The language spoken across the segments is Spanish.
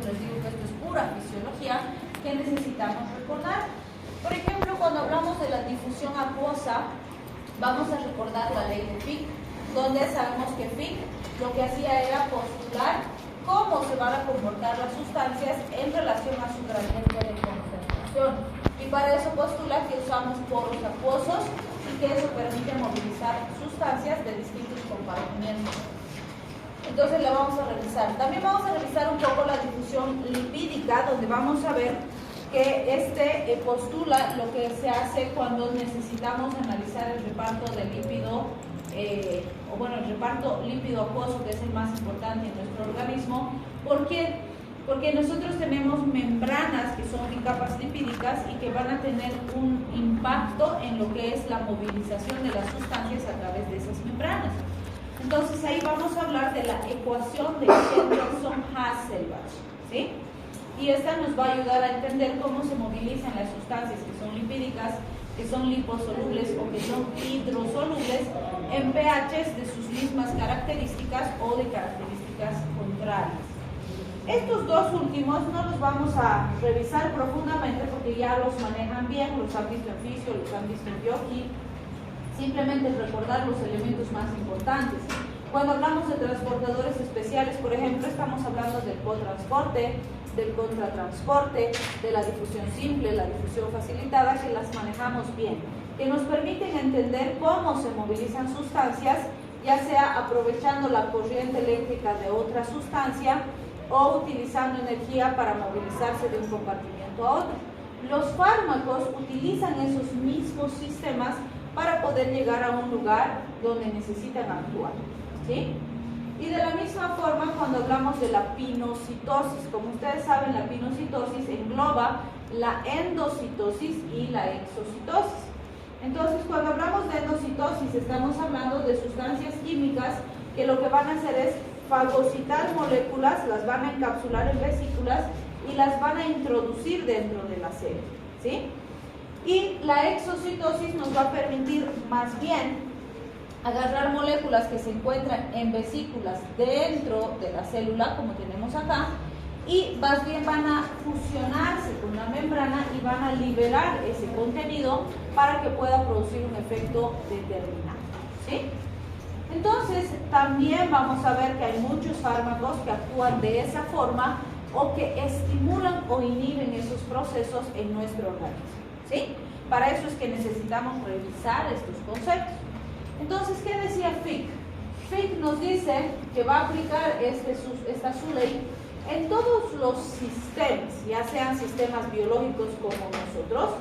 eso les digo que esto es pura fisiología que necesitamos recordar. Por ejemplo, cuando hablamos de la difusión acuosa, vamos a recordar la ley de Fick, donde sabemos que Fick lo que hacía era postular cómo se van a comportar las sustancias en relación a su gradiente de concentración. Y para eso postula que usamos poros acuosos y que eso permite movilizar sustancias de distintos compartimientos. Entonces la vamos a revisar. También vamos a revisar un poco la difusión lipídica, donde vamos a ver que postula lo que se hace cuando necesitamos analizar el reparto de lípido, el reparto lípido acuoso, que es el más importante en nuestro organismo. ¿Por qué? Porque nosotros tenemos membranas que son bicapas lipídicas y que van a tener un impacto en lo que es la movilización de las sustancias a través de esas membranas. Entonces ahí vamos a hablar de la ecuación de Henderson-Hasselbalch, ¿sí? Y esta nos va a ayudar a entender cómo se movilizan las sustancias que son lipídicas, que son liposolubles o que son hidrosolubles en pHs de sus mismas características o de características contrarias. Estos dos últimos no los vamos a revisar profundamente porque ya los manejan bien, los han visto en fisio, los han visto en bioquímica. Simplemente recordar los elementos más importantes. Cuando hablamos de transportadores especiales, por ejemplo, estamos hablando del cotransporte, del contratransporte, de la difusión simple, la difusión facilitada, que las manejamos bien, que nos permiten entender cómo se movilizan sustancias, ya sea aprovechando la corriente eléctrica de otra sustancia o utilizando energía para movilizarse de un compartimiento a otro. Los fármacos utilizan esos mismos sistemas para poder llegar a un lugar donde necesitan actuar, ¿sí? Y de la misma forma, cuando hablamos de la pinocitosis, como ustedes saben, la pinocitosis engloba la endocitosis y la exocitosis. Entonces, cuando hablamos de endocitosis, estamos hablando de sustancias químicas que lo que van a hacer es fagocitar moléculas, las van a encapsular en vesículas y las van a introducir dentro de la célula, ¿sí? Y la exocitosis nos va a permitir más bien agarrar moléculas que se encuentran en vesículas dentro de la célula, como tenemos acá, y más bien van a fusionarse con la membrana y van a liberar ese contenido para que pueda producir un efecto determinado, ¿sí? Entonces, también vamos a ver que hay muchos fármacos que actúan de esa forma o que estimulan o inhiben esos procesos en nuestro organismo, ¿sí? Para eso es que necesitamos revisar estos conceptos. Entonces, ¿qué decía Fick? Fick nos dice que va a aplicar esta su ley en todos los sistemas, ya sean sistemas biológicos como nosotros,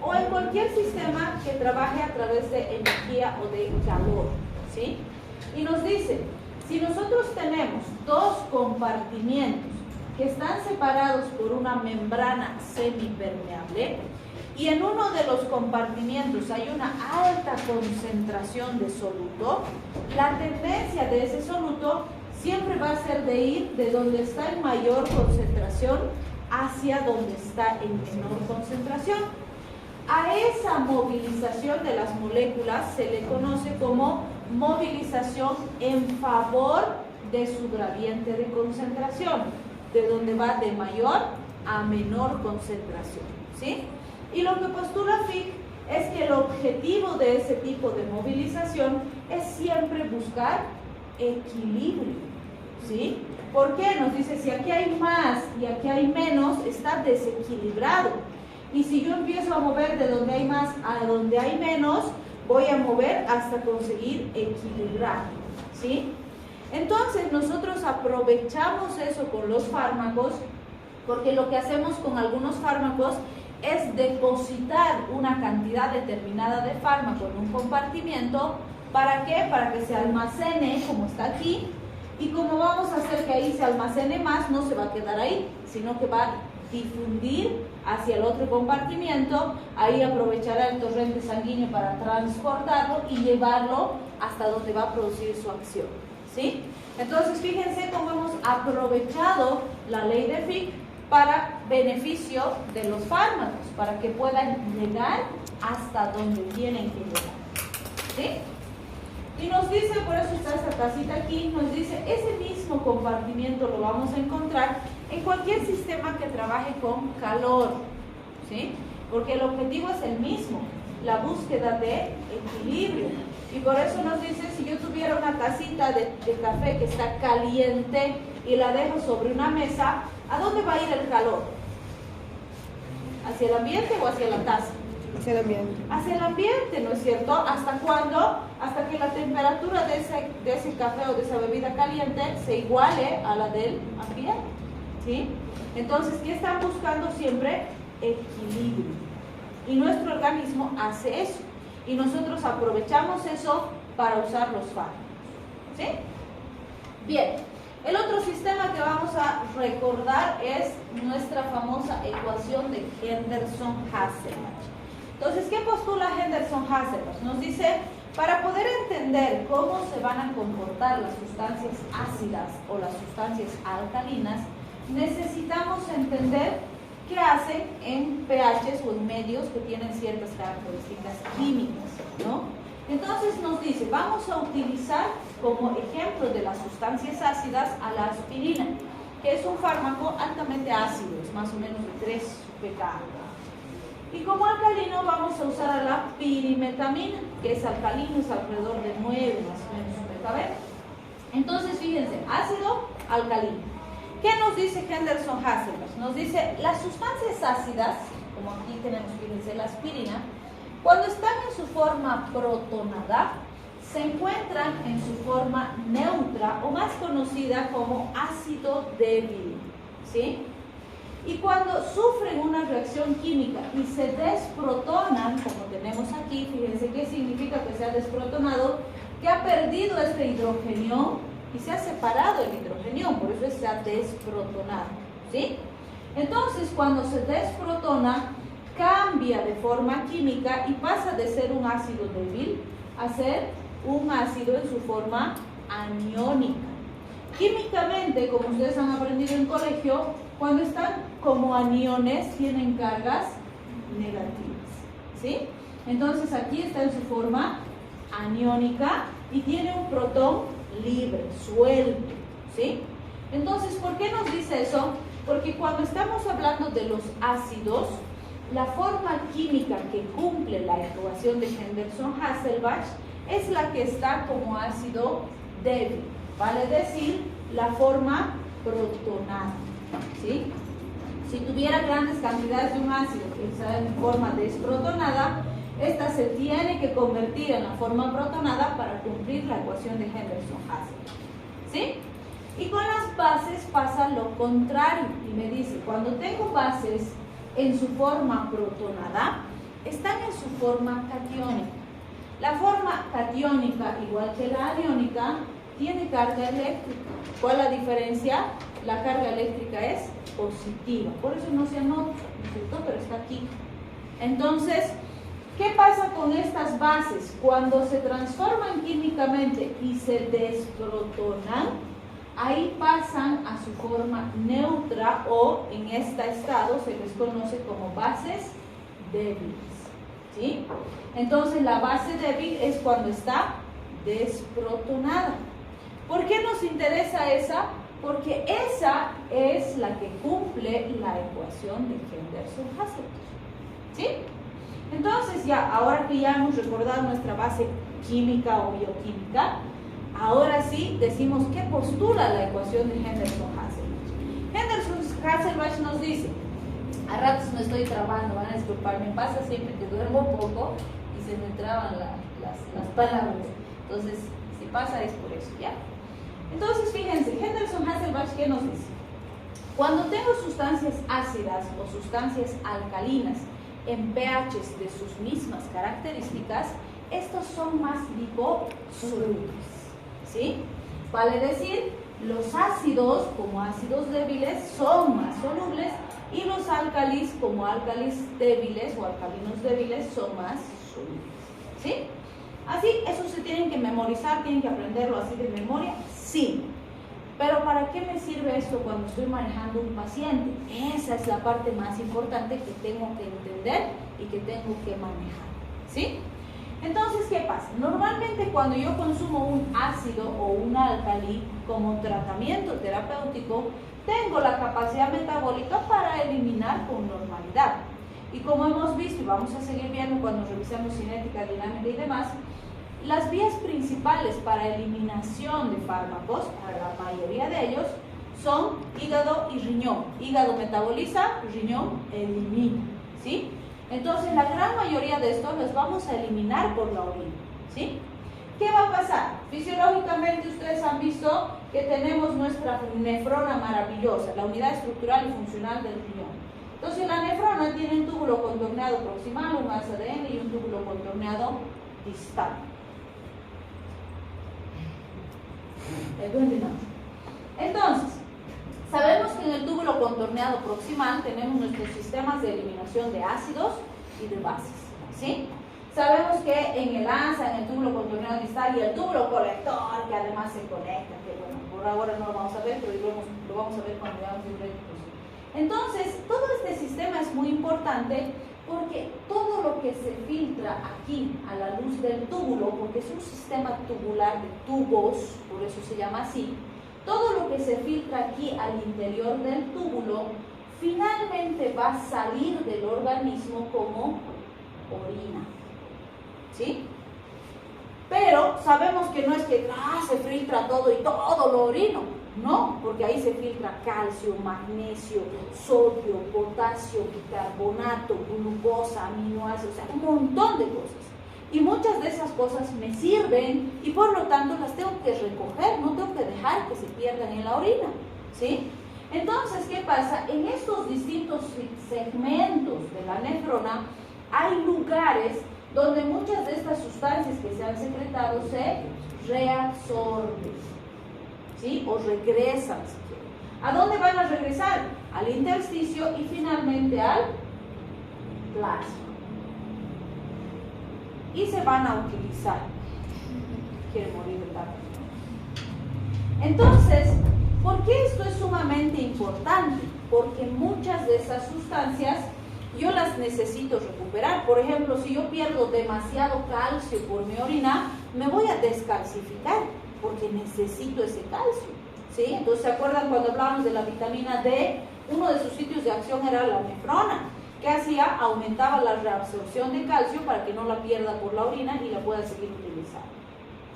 o en cualquier sistema que trabaje a través de energía o de calor, ¿sí? Y nos dice, si nosotros tenemos dos compartimientos que están separados por una membrana semipermeable, y en uno de los compartimientos hay una alta concentración de soluto, la tendencia de ese soluto siempre va a ser de ir de donde está en mayor concentración hacia donde está en menor concentración. A esa movilización de las moléculas se le conoce como movilización en favor de su gradiente de concentración, de donde va de mayor a menor concentración, ¿sí? Y lo que postula Fick es que el objetivo de ese tipo de movilización es siempre buscar equilibrio, ¿sí? ¿Por qué? Nos dice, si aquí hay más y aquí hay menos, está desequilibrado. Y si yo empiezo a mover de donde hay más a donde hay menos, voy a mover hasta conseguir equilibrar, ¿sí? Entonces nosotros aprovechamos eso con los fármacos, porque lo que hacemos con algunos fármacos es depositar una cantidad determinada de fármaco en un compartimiento. ¿Para qué? Para que se almacene como está aquí, y como vamos a hacer que ahí se almacene más, no se va a quedar ahí, sino que va a difundir hacia el otro compartimiento. Ahí aprovechará el torrente sanguíneo para transportarlo y llevarlo hasta donde va a producir su acción, ¿sí? Entonces fíjense cómo hemos aprovechado la ley de Fick para beneficio de los fármacos, para que puedan llegar hasta donde tienen que llegar, ¿sí? Y nos dice, por eso está esta casita aquí, nos dice, ese mismo compartimiento lo vamos a encontrar en cualquier sistema que trabaje con calor, ¿sí? Porque el objetivo es el mismo, la búsqueda de equilibrio. Y por eso nos dice, si yo tuviera una tacita de café que está caliente y la dejo sobre una mesa, ¿a dónde va a ir el calor? ¿Hacia el ambiente o hacia la taza? Hacia el ambiente. Hacia el ambiente, ¿no es cierto? ¿Hasta cuándo? Hasta que la temperatura de ese café o de esa bebida caliente se iguale a la del ambiente, ¿sí? Entonces, ¿qué están buscando siempre? Equilibrio. Y nuestro organismo hace eso. Y nosotros aprovechamos eso para usar los fármacos, ¿sí? Bien, el otro sistema que vamos a recordar es nuestra famosa ecuación de Henderson-Hasselbalch. Entonces, ¿qué postula Henderson-Hasselbalch? Nos dice, para poder entender cómo se van a comportar las sustancias ácidas o las sustancias alcalinas, necesitamos entender qué hacen en pHs o en medios que tienen ciertas características químicas, ¿no? Entonces nos dice, vamos a utilizar como ejemplo de las sustancias ácidas a la aspirina, que es un fármaco altamente ácido, es más o menos de 3 pKa. Y como alcalino vamos a usar a la pirimetamina, que es alcalino, es alrededor de 9 más o menos pKb. Entonces fíjense, ácido, alcalino. ¿Qué nos dice Henderson-Hasselbalch? Nos dice, las sustancias ácidas, como aquí tenemos, fíjense, la aspirina, cuando están en su forma protonada, se encuentran en su forma neutra o más conocida como ácido débil, ¿sí? Y cuando sufren una reacción química y se desprotonan, como tenemos aquí, fíjense qué significa que se ha desprotonado, que ha perdido este hidrogenio y se ha separado el hidrogenio, por eso se ha desprotonado, ¿sí? Entonces, cuando se desprotona, cambia de forma química y pasa de ser un ácido débil a ser un ácido en su forma aniónica. Químicamente, como ustedes han aprendido en colegio, cuando están como aniones, tienen cargas negativas, ¿sí? Entonces, aquí está en su forma aniónica y tiene un protón libre, suelto, ¿sí? Entonces, ¿por qué nos dice eso? Porque cuando estamos hablando de los ácidos, la forma química que cumple la ecuación de Henderson-Hasselbalch es la que está como ácido débil, vale decir, la forma protonada, ¿sí? Si tuviera grandes cantidades de un ácido que está en forma desprotonada, esta se tiene que convertir en la forma protonada para cumplir la ecuación de Henderson-Hasselbalch, ¿sí? Y con las bases pasa lo contrario, y me dice, cuando tengo bases en su forma protonada, están en su forma catiónica. La forma catiónica, igual que la aniónica, tiene carga eléctrica. ¿Cuál es la diferencia? La carga eléctrica es positiva, por eso no se anota, ¿no es cierto? Pero está aquí. Entonces, ¿qué pasa con estas bases? Cuando se transforman químicamente y se desprotonan, ahí pasan a su forma neutra o en este estado se les conoce como bases débiles, ¿sí? Entonces la base débil es cuando está desprotonada. ¿Por qué nos interesa esa? Porque esa es la que cumple la ecuación de Henderson-Hasselbalch, ¿sí? Entonces ya, ahora que ya hemos recordado nuestra base química o bioquímica, ahora sí decimos qué postula la ecuación de Henderson-Hasselbalch. Henderson-Hasselbalch nos dice, a ratos me estoy trabando, van a disculpar, me pasa siempre que duermo poco y se me traban las palabras. Entonces, si pasa es por eso, ¿ya? Entonces, fíjense, Henderson-Hasselbalch, ¿qué nos dice? Cuando tengo sustancias ácidas o sustancias alcalinas en pHs de sus mismas características, estos son más liposolubles, ¿sí? Vale decir, los ácidos, como ácidos débiles, son más solubles y los álcalis, como álcalis débiles o alcalinos débiles, son más solubles, ¿sí? Así, eso se tienen que memorizar, tienen que aprenderlo así de memoria, sí. Pero ¿para qué me sirve esto cuando estoy manejando un paciente? Esa es la parte más importante que tengo que entender y que tengo que manejar, ¿sí? Entonces, ¿qué pasa? Normalmente cuando yo consumo un ácido o un álcali como tratamiento terapéutico, tengo la capacidad eliminar con normalidad. Y como hemos visto y vamos a seguir viendo cuando revisemos cinética, dinámica y demás, las vías principales para eliminación de fármacos, para la mayoría de ellos, son hígado y riñón. Hígado metaboliza, riñón elimina, ¿sí? Entonces la gran mayoría de estos los vamos a eliminar por la orina, ¿sí? ¿Qué va a pasar? Fisiológicamente ustedes han visto que tenemos nuestra nefrona maravillosa, la unidad estructural y funcional del riñón. Entonces la nefrona tiene un túbulo contorneado proximal, un ADN y un túbulo contorneado distal. Entonces, sabemos que en el túbulo contorneado proximal tenemos nuestros sistemas de eliminación de ácidos y de bases, ¿sí? Sabemos que en el ANSA, en el túbulo contorneado distal y el túbulo colector, que además se conecta, que bueno, por ahora no lo vamos a ver, pero lo vamos a ver cuando veamos el reto. Entonces, todo este sistema es muy importante porque todo lo que se filtra aquí a la luz del túbulo, porque es un sistema tubular de tubos, por eso se llama así, todo lo que se filtra aquí al interior del túbulo finalmente va a salir del organismo como orina, ¿sí? Pero sabemos que no es que se filtra todo y todo lo orino, no, porque ahí se filtra calcio, magnesio, sodio, potasio, bicarbonato, glucosa, aminoácidos, o sea, un montón de cosas. Y muchas de esas cosas me sirven y por lo tanto las tengo que recoger, no tengo que dejar que se pierdan en la orina, ¿sí? Entonces, ¿qué pasa? En estos distintos segmentos de la nefrona hay lugares donde muchas de estas sustancias que se han secretado se reabsorben, ¿sí? O regresan, si quieren. ¿A dónde van a regresar? Al intersticio y finalmente al plasma. Y se van a utilizar. Quiere morir de tanto. Entonces, ¿por qué esto es sumamente importante? Porque muchas de esas sustancias yo las necesito recuperar. Por ejemplo, si yo pierdo demasiado calcio por mi orina, me voy a descalcificar porque necesito ese calcio, ¿sí? Entonces, ¿se acuerdan cuando hablábamos de la vitamina D? Uno de sus sitios de acción era la nefrona. ¿Qué hacía? Aumentaba la reabsorción de calcio para que no la pierda por la orina y la pueda seguir utilizando,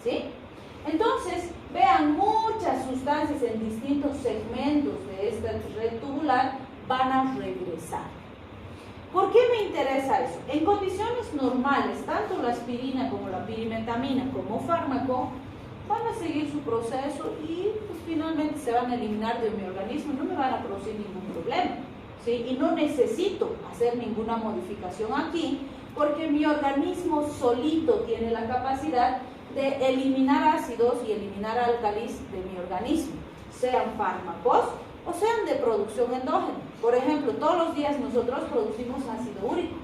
¿sí? Entonces, vean, muchas sustancias en distintos segmentos de esta red tubular van a regresar. ¿Por qué me interesa eso? En condiciones normales, tanto la aspirina como la pirimetamina como fármaco van a seguir su proceso y pues, finalmente se van a eliminar de mi organismo, no me van a producir ningún problema, ¿sí? Y no necesito hacer ninguna modificación aquí porque mi organismo solito tiene la capacidad de eliminar ácidos y eliminar álcalis de mi organismo, sean fármacos o sean de producción endógena. Por ejemplo, todos los días nosotros producimos ácido úrico.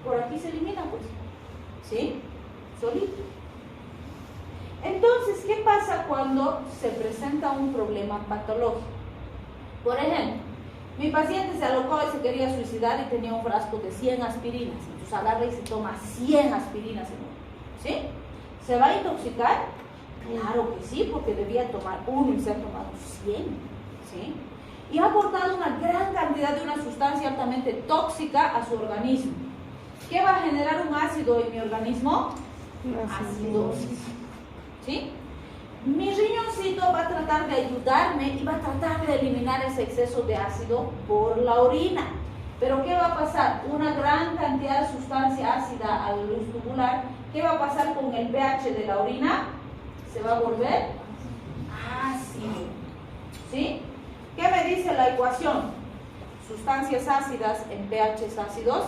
Por aquí se elimina, pues, ¿sí? Solito. Entonces, ¿qué pasa cuando se presenta un problema patológico? Por ejemplo, mi paciente se alocó y se quería suicidar y tenía un frasco de 100 aspirinas. Entonces agarra y se toma 100 aspirinas en uno, ¿sí? ¿Se va a intoxicar? Claro que sí, porque debía tomar uno y se ha tomado 100, ¿sí? Y ha aportado una gran cantidad de una sustancia altamente tóxica a su organismo. ¿Qué va a generar un ácido en mi organismo? Acidosis, ¿sí? Mi riñoncito va a tratar de ayudarme y va a tratar de eliminar ese exceso de ácido por la orina. Pero ¿qué va a pasar? Una gran cantidad de sustancia ácida a la luz tubular. ¿Qué va a pasar con el pH de la orina? Se va a volver ácido, ¿sí? ¿Qué me dice la ecuación? Sustancias ácidas en pHs ácidos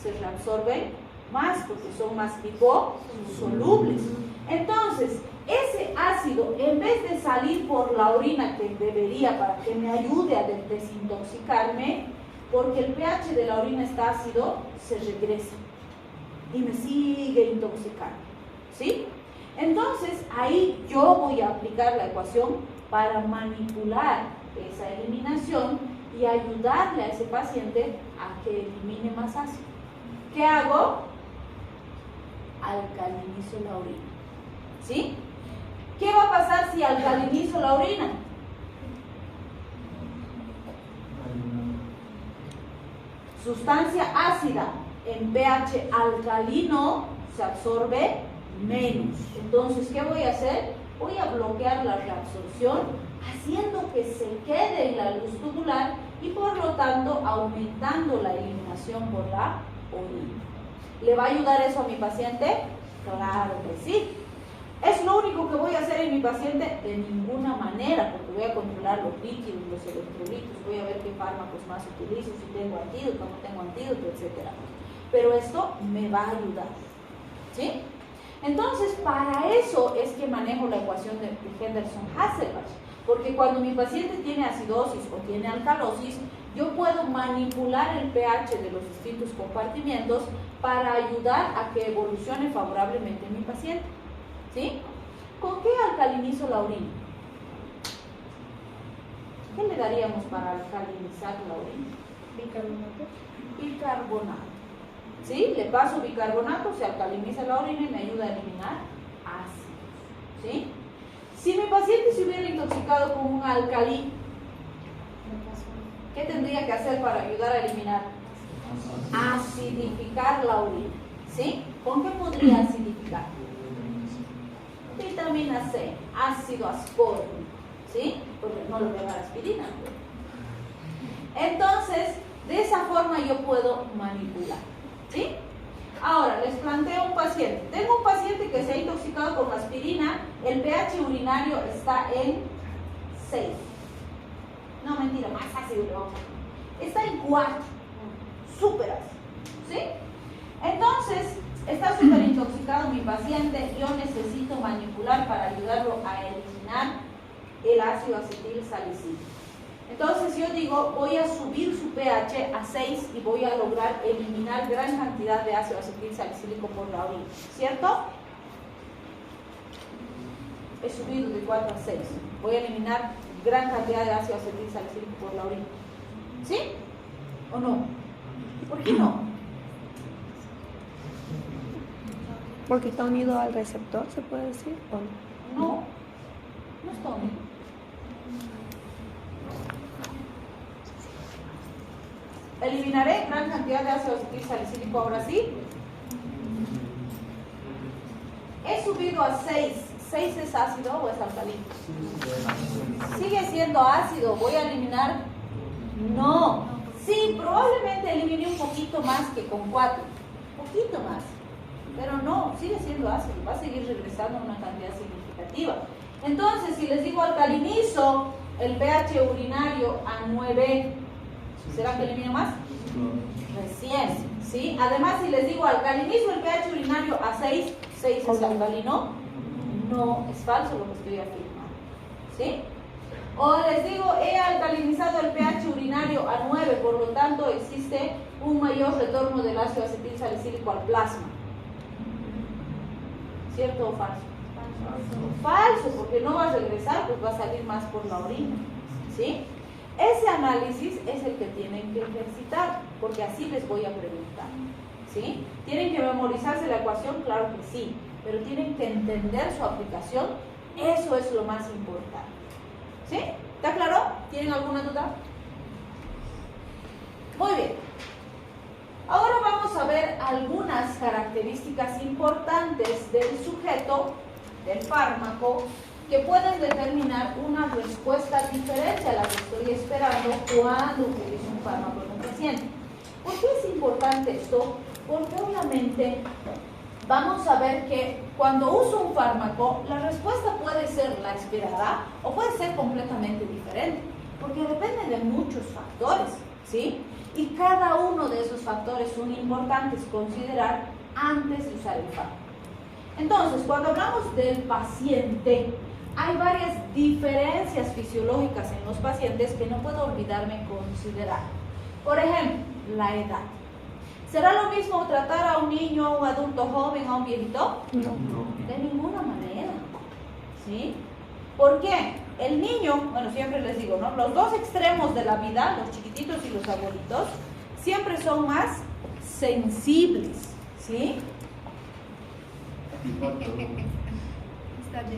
se reabsorben más porque son más liposolubles. Entonces, ese ácido, en vez de salir por la orina que debería para que me ayude a desintoxicarme, porque el pH de la orina está ácido, se regresa y me sigue intoxicando, ¿sí? Entonces, ahí yo voy a aplicar la ecuación para manipular esa eliminación y ayudarle a ese paciente a que elimine más ácido. ¿Qué hago? Alcalinizo la orina, ¿sí? ¿Qué va a pasar si alcalinizo la orina? sustancia ácida en pH alcalino se absorbe menos. Entonces, ¿qué voy a hacer? Voy a bloquear la reabsorción haciendo que se quede en la luz tubular y por lo tanto aumentando la eliminación por la orina. ¿Le va a ayudar eso a mi paciente? Claro que sí. ¿Es lo único que voy a hacer en mi paciente? De ninguna manera, porque voy a controlar los líquidos, los electrolitos, voy a ver qué fármacos más utilizo, si tengo antídoto, no tengo antídoto, etc. Pero esto me va a ayudar, ¿sí? Entonces, para eso es que manejo la ecuación de Henderson-Hasselbalch, porque cuando mi paciente tiene acidosis o tiene alcalosis, yo puedo manipular el pH de los distintos compartimientos para ayudar a que evolucione favorablemente mi paciente, ¿sí? ¿Con qué alcalinizo la orina? ¿Qué le daríamos para alcalinizar la orina? Bicarbonato. Bicarbonato. ¿Sí? Le paso bicarbonato, se alcaliniza la orina y me ayuda a eliminar ácidos, ¿sí? Si mi paciente se hubiera intoxicado con un alcalí, ¿qué tendría que hacer para ayudar a eliminar? Acidificar la orina, ¿sí? ¿Con qué podría acidificar? Vitamina C, ácido ascórbico, ¿sí? Porque no le voy a dar aspirina, ¿no? Entonces, de esa forma yo puedo manipular, ¿sí? Ahora, les planteo un paciente. Tengo un paciente que se ha intoxicado con aspirina, el pH urinario está en 6. No, mentira, más ácido le vamos a poner. Está en 4, súper ácido, ¿sí? Entonces, está súper intoxicado mi paciente, yo necesito manipular para ayudarlo a eliminar el ácido acetil salicílico. Entonces yo digo, voy a subir su pH a 6 y voy a lograr eliminar gran cantidad de ácido acetil salicílico por la orina, ¿cierto? He subido de 4 a 6. Voy a eliminar gran cantidad de ácido acetil salicílico por la orina. ¿Sí? ¿O no? ¿Por qué no? Porque está unido al receptor, ¿se puede decir? ¿O no? No, no está unido. Eliminaré gran cantidad de ácido acetil salicílico ahora sí. He subido a 6. ¿6 es ácido o es alcalino? ¿Sigue siendo ácido? ¿Voy a eliminar? No. Sí, probablemente elimine un poquito más que con 4. Un poquito más. Pero no, sigue siendo ácido. Va a seguir regresando a una cantidad significativa. Entonces, si les digo alcalinizo el pH urinario a 9, ¿será que elimino más? Recién, ¿sí? Además, si les digo alcalinizo el pH urinario a 6, ¿6 es alcalino? No, es falso lo que estoy afirmando, ¿sí? O les digo, he alcalinizado el pH urinario a 9, por lo tanto existe un mayor retorno del ácido acetil salicílico al plasma. ¿Cierto o falso? Falso, porque no va a regresar, pues va a salir más por la orina, ¿sí? Ese análisis es el que tienen que ejercitar, porque así les voy a preguntar, ¿sí? ¿Tienen que memorizarse la ecuación? Claro que sí, pero tienen que entender su aplicación, eso es lo más importante, ¿sí? ¿Está claro? ¿Tienen alguna duda? Muy bien. Ahora vamos a ver algunas características importantes del sujeto, del fármaco, que pueden determinar una respuesta diferente a la que estoy esperando cuando utilizo un fármaco en un paciente. ¿Por qué es importante esto? Porque obviamente vamos a ver que cuando uso un fármaco, la respuesta puede ser la esperada o puede ser completamente diferente, porque depende de muchos factores, ¿sí? Y cada uno de esos factores son importantes considerar antes de usar el fármaco. Entonces, cuando hablamos del paciente, hay varias diferencias fisiológicas en los pacientes que no puedo olvidarme considerar. Por ejemplo, la edad. ¿Será lo mismo tratar a un niño, a un adulto joven, a un viejito? No. De ninguna manera, ¿sí? ¿Por qué? El niño, bueno, siempre les digo, ¿no? Los dos extremos de la vida, los chiquititos y los abuelitos, siempre son más sensibles, ¿sí?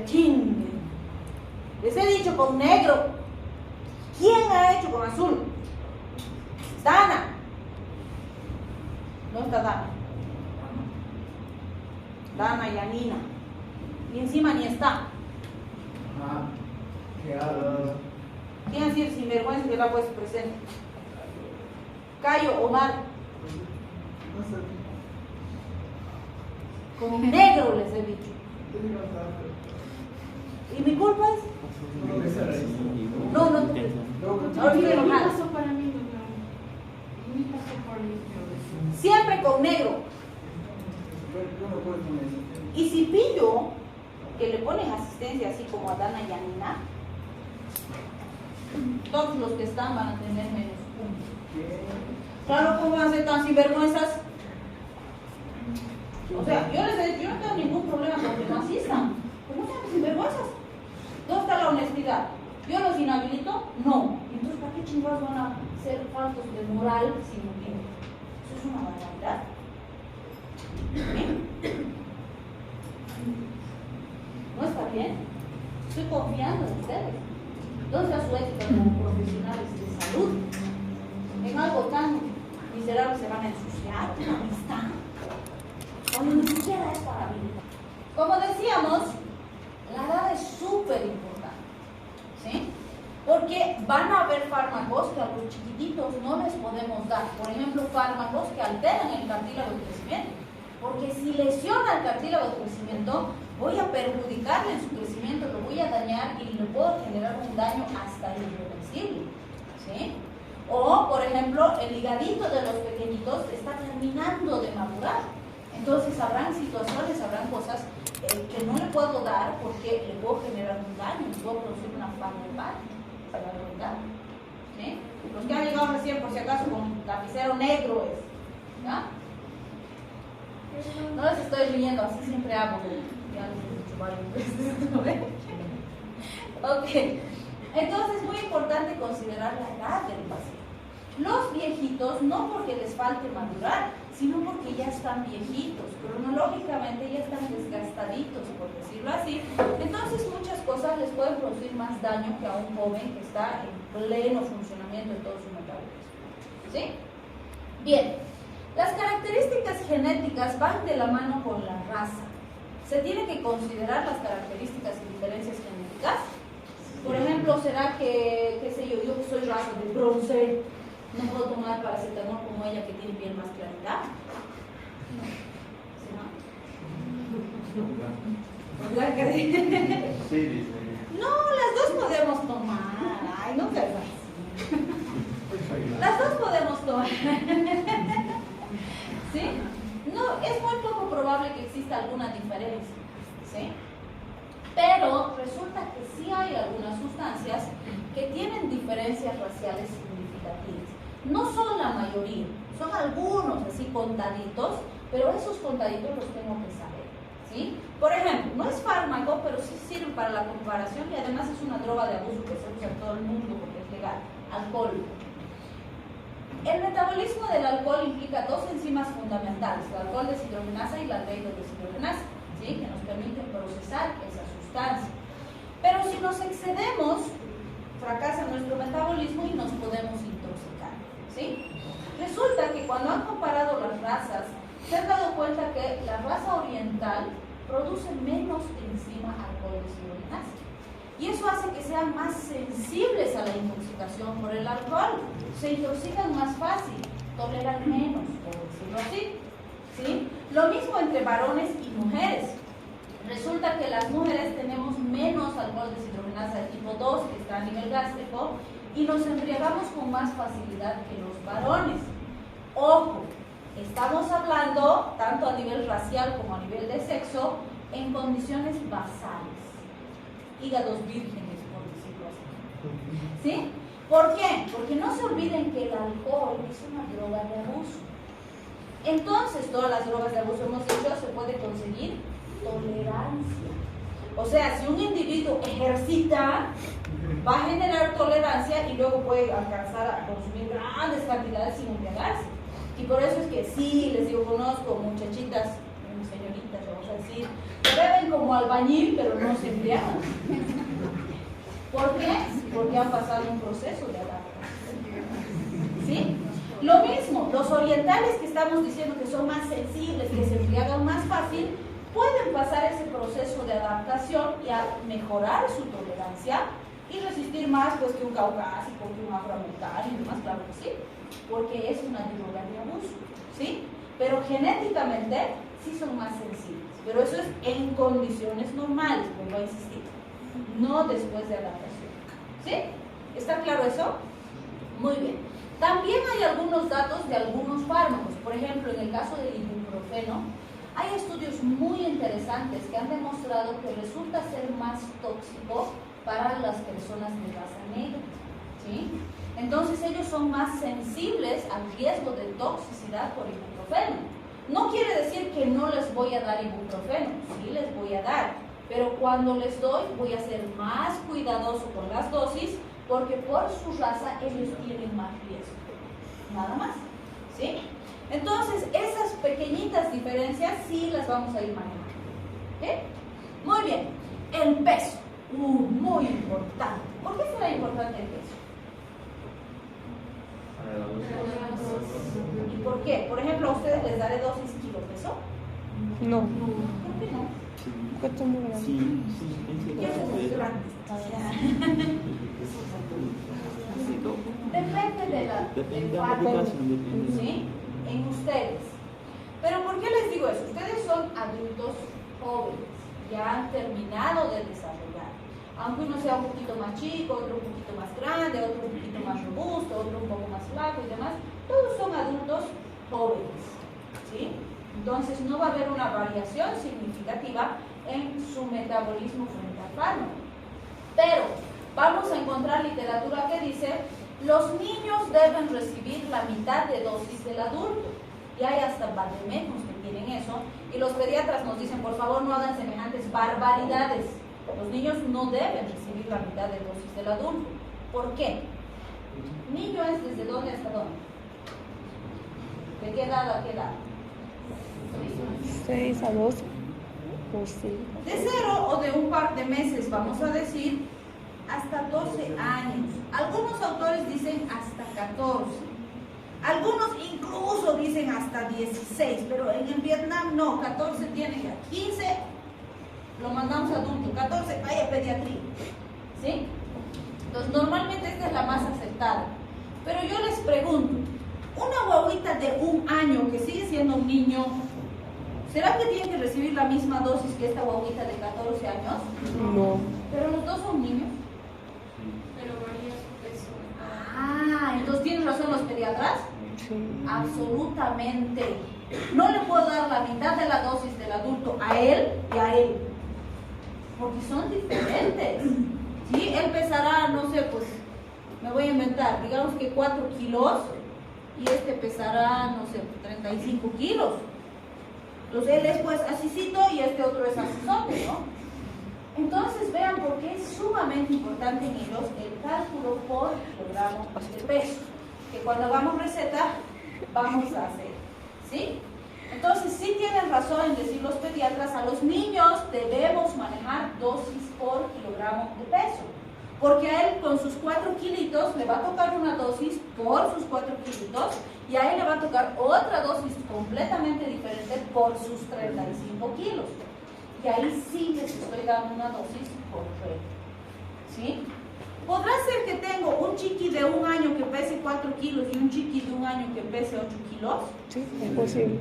Chingue. Les he dicho con negro. ¿Quién ha hecho con azul? Dana. está Dana? Dana y Anina. Y encima ni está. ¿Quién es el sinvergüenza que la ha puesto presente? Cayo, Omar. Con negro les he dicho. ¿Y mi culpa es? No, no te olvides nada. Siempre con negro. Y si pillo que le ponen asistencia así como a Dana y a Nina, todos los que están van a tener menos puntos. Claro, ¿cómo van a ser tan sinvergüenzas? O sea, yo les he dicho, yo no tengo ningún problema con que no asistan. ¿Cómo sean sinvergüenzas? ¿Dónde está la honestidad? ¿Yo los inhabilito? No. Entonces, ¿para qué chingados van a ser faltos de moral sin motivo? Eso es una barbaridad. ¿No está bien? Estoy confiando en ustedes. ¿Dónde está su ética como profesionales de salud? En algo tan miserable se van a ensuciar, una amistad. Cuando ni siquiera es para habilitar. Como decíamos, la edad es súper importante, ¿sí? Porque van a haber fármacos que a los chiquititos no les podemos dar. Por ejemplo, fármacos que alteran el cartílago de crecimiento. Porque si lesiona el cartílago de crecimiento, voy a perjudicarle en su crecimiento, lo voy a dañar y le puedo generar un daño hasta irreversible, ¿sí? O, por ejemplo, el higadito de los pequeñitos está terminando de madurar. Entonces habrán situaciones, habrán cosas que no le puedo dar porque le puedo generar un daño, le puedo producir una falta de pan, se va a olvidar, ¿sí? Los que han llegado recién, por si acaso, con lapicero negro es, ¿ya? No les estoy riendo, así siempre hago, ya les he dicho varias veces, ¿no ven? Ok, entonces es muy importante considerar la edad del paciente. Los viejitos, no porque les falte madurar, sino porque ya están viejitos, cronológicamente ya están desgastaditos, por decirlo así. Entonces muchas cosas les pueden producir más daño que a un joven que está en pleno funcionamiento de todo su metabolismo, ¿sí? Bien, las características genéticas van de la mano con la raza. Se tiene que considerar las características y diferencias genéticas. Por ejemplo, ¿será que, qué sé yo que soy raza de bronce, no puedo tomar paracetamol como ella que tiene piel más clarita? ¿Sí, no? No, las dos podemos tomar. Ay, no seas así. Las dos podemos tomar. ¿Sí? No, es muy poco probable que exista alguna diferencia, ¿sí? Pero resulta que sí hay algunas sustancias que tienen diferencias raciales significativas. No son la mayoría, son algunos así contaditos, pero esos contaditos los tengo que saber, ¿sí? Por ejemplo, no es fármaco, pero sí sirve para la comparación y además es una droga de abuso que se usa en todo el mundo porque es legal: alcohol. El metabolismo del alcohol implica dos enzimas fundamentales, la alcohol deshidrogenasa y la aldehído deshidrogenasa, ¿sí? Que nos permiten procesar esa sustancia. Pero si nos excedemos, fracasa nuestro metabolismo y nos podemos intoxicar, ¿sí? Resulta que cuando han comparado las razas, se han dado cuenta que la raza oriental produce menos enzima alcohol deshidrogenasa. Y eso hace que sean más sensibles a la intoxicación por el alcohol. Se intoxican más fácil, toleran menos, por decirlo así, ¿sí? Lo mismo entre varones y mujeres. Resulta que las mujeres tenemos menos alcohol deshidrogenasa de tipo 2, que está a nivel gástrico, y nos embriagamos con más facilidad que los varones. Ojo, estamos hablando, tanto a nivel racial como a nivel de sexo, en condiciones basales. Hígados vírgenes, por decirlo así. ¿Sí? ¿Por qué? Porque no se olviden que el alcohol es una droga de abuso. Entonces, todas las drogas de abuso, hemos dicho, se puede conseguir tolerancia. O sea, si un individuo ejercita, va a generar tolerancia y luego puede alcanzar a consumir grandes cantidades sin embriagarse. Y por eso es que sí, les digo, conozco muchachitas, señoritas, vamos a decir, que beben como albañil, pero no se embriagan. ¿Por qué? Porque han pasado un proceso de adaptación. ¿Sí? Lo mismo, los orientales que estamos diciendo que son más sensibles, que se embriagan más fácil, pueden pasar ese proceso de adaptación y a mejorar su tolerancia y resistir más pues, que un caucásico, que un afroamericano y demás, claro que sí, porque es una droga de abuso, ¿sí? Pero genéticamente sí son más sensibles, pero eso es en condiciones normales, vuelvo a insistir, no después de adaptación, ¿sí? ¿Está claro eso? Muy bien. También hay algunos datos de algunos fármacos, por ejemplo, en el caso del ibuprofeno, hay estudios muy interesantes que han demostrado que resulta ser más tóxico para las personas de raza negra, ¿sí? Entonces ellos son más sensibles al riesgo de toxicidad por ibuprofeno. No quiere decir que no les voy a dar ibuprofeno, sí les voy a dar, pero cuando les doy voy a ser más cuidadoso con las dosis porque por su raza ellos tienen más riesgo. Nada más, ¿sí? Entonces, esas pequeñitas diferencias sí las vamos a ir manejando, ¿ok? Muy bien, el peso, muy importante. ¿Por qué será importante el peso? ¿Y por qué? Por ejemplo, ¿a ustedes les daré dosis kilo peso? No. ¿Por qué no? Porque está muy grande. Yo soy grande. Depende de la aplicación, ¿sí? En ustedes. Pero ¿por qué les digo eso? Ustedes son adultos jóvenes, ya han terminado de desarrollar. Aunque uno sea un poquito más chico, otro un poquito más grande, otro un poquito más robusto, otro un poco más flaco y demás, todos son adultos jóvenes, ¿sí? Entonces no va a haber una variación significativa en su metabolismo frente al fármaco. Pero vamos a encontrar literatura que dice los niños deben recibir la mitad de dosis del adulto. Y hay hasta vademecums que tienen eso. Y los pediatras nos dicen, por favor, no hagan semejantes barbaridades. Los niños no deben recibir la mitad de dosis del adulto. ¿Por qué? Niño es desde dónde hasta dónde. ¿De qué edad a qué edad? 6 a 12. Pues sí. De 0 o de un par de meses, vamos a decir, hasta 12 años. Algunos autores dicen hasta 14. Algunos incluso dicen hasta 16, pero en el Vietnam no, 14 tiene ya. 15 lo mandamos adulto, 14 vaya a pediatría, ¿sí? Entonces normalmente esta es la más aceptada. Pero yo les pregunto, una guaguita de 1 año que sigue siendo un niño, ¿será que tiene que recibir la misma dosis que esta guaguita de 14 años? No. Pero los dos son niños. Pero varía su peso. Ah, entonces tienen razón los pediatras. Sí. Absolutamente. No le puedo dar la mitad de la dosis del adulto a él y a él, porque son diferentes. ¿Sí? Él pesará, no sé, pues me voy a inventar, digamos que 4 kilos y este pesará, no sé, 35 kilos. Entonces él es pues asícito y este otro es asisote, ¿no? Entonces vean por qué es sumamente importante en ellos el cálculo por kilogramo de peso, que cuando hagamos receta vamos a hacer, ¿sí? Entonces sí tienen razón en decir los pediatras, a los niños debemos manejar dosis por kilogramo de peso, porque a él con sus 4 kilitos le va a tocar una dosis por sus 4 kilitos y a él le va a tocar otra dosis completamente diferente por sus 35 kilos. Y ahí sí les estoy dando una dosis correcta, ¿sí? Podrá ser que tengo un chiqui de 1 año que pese 4 kilos y un chiqui de 1 año que pese 8 kilos. Sí, es posible.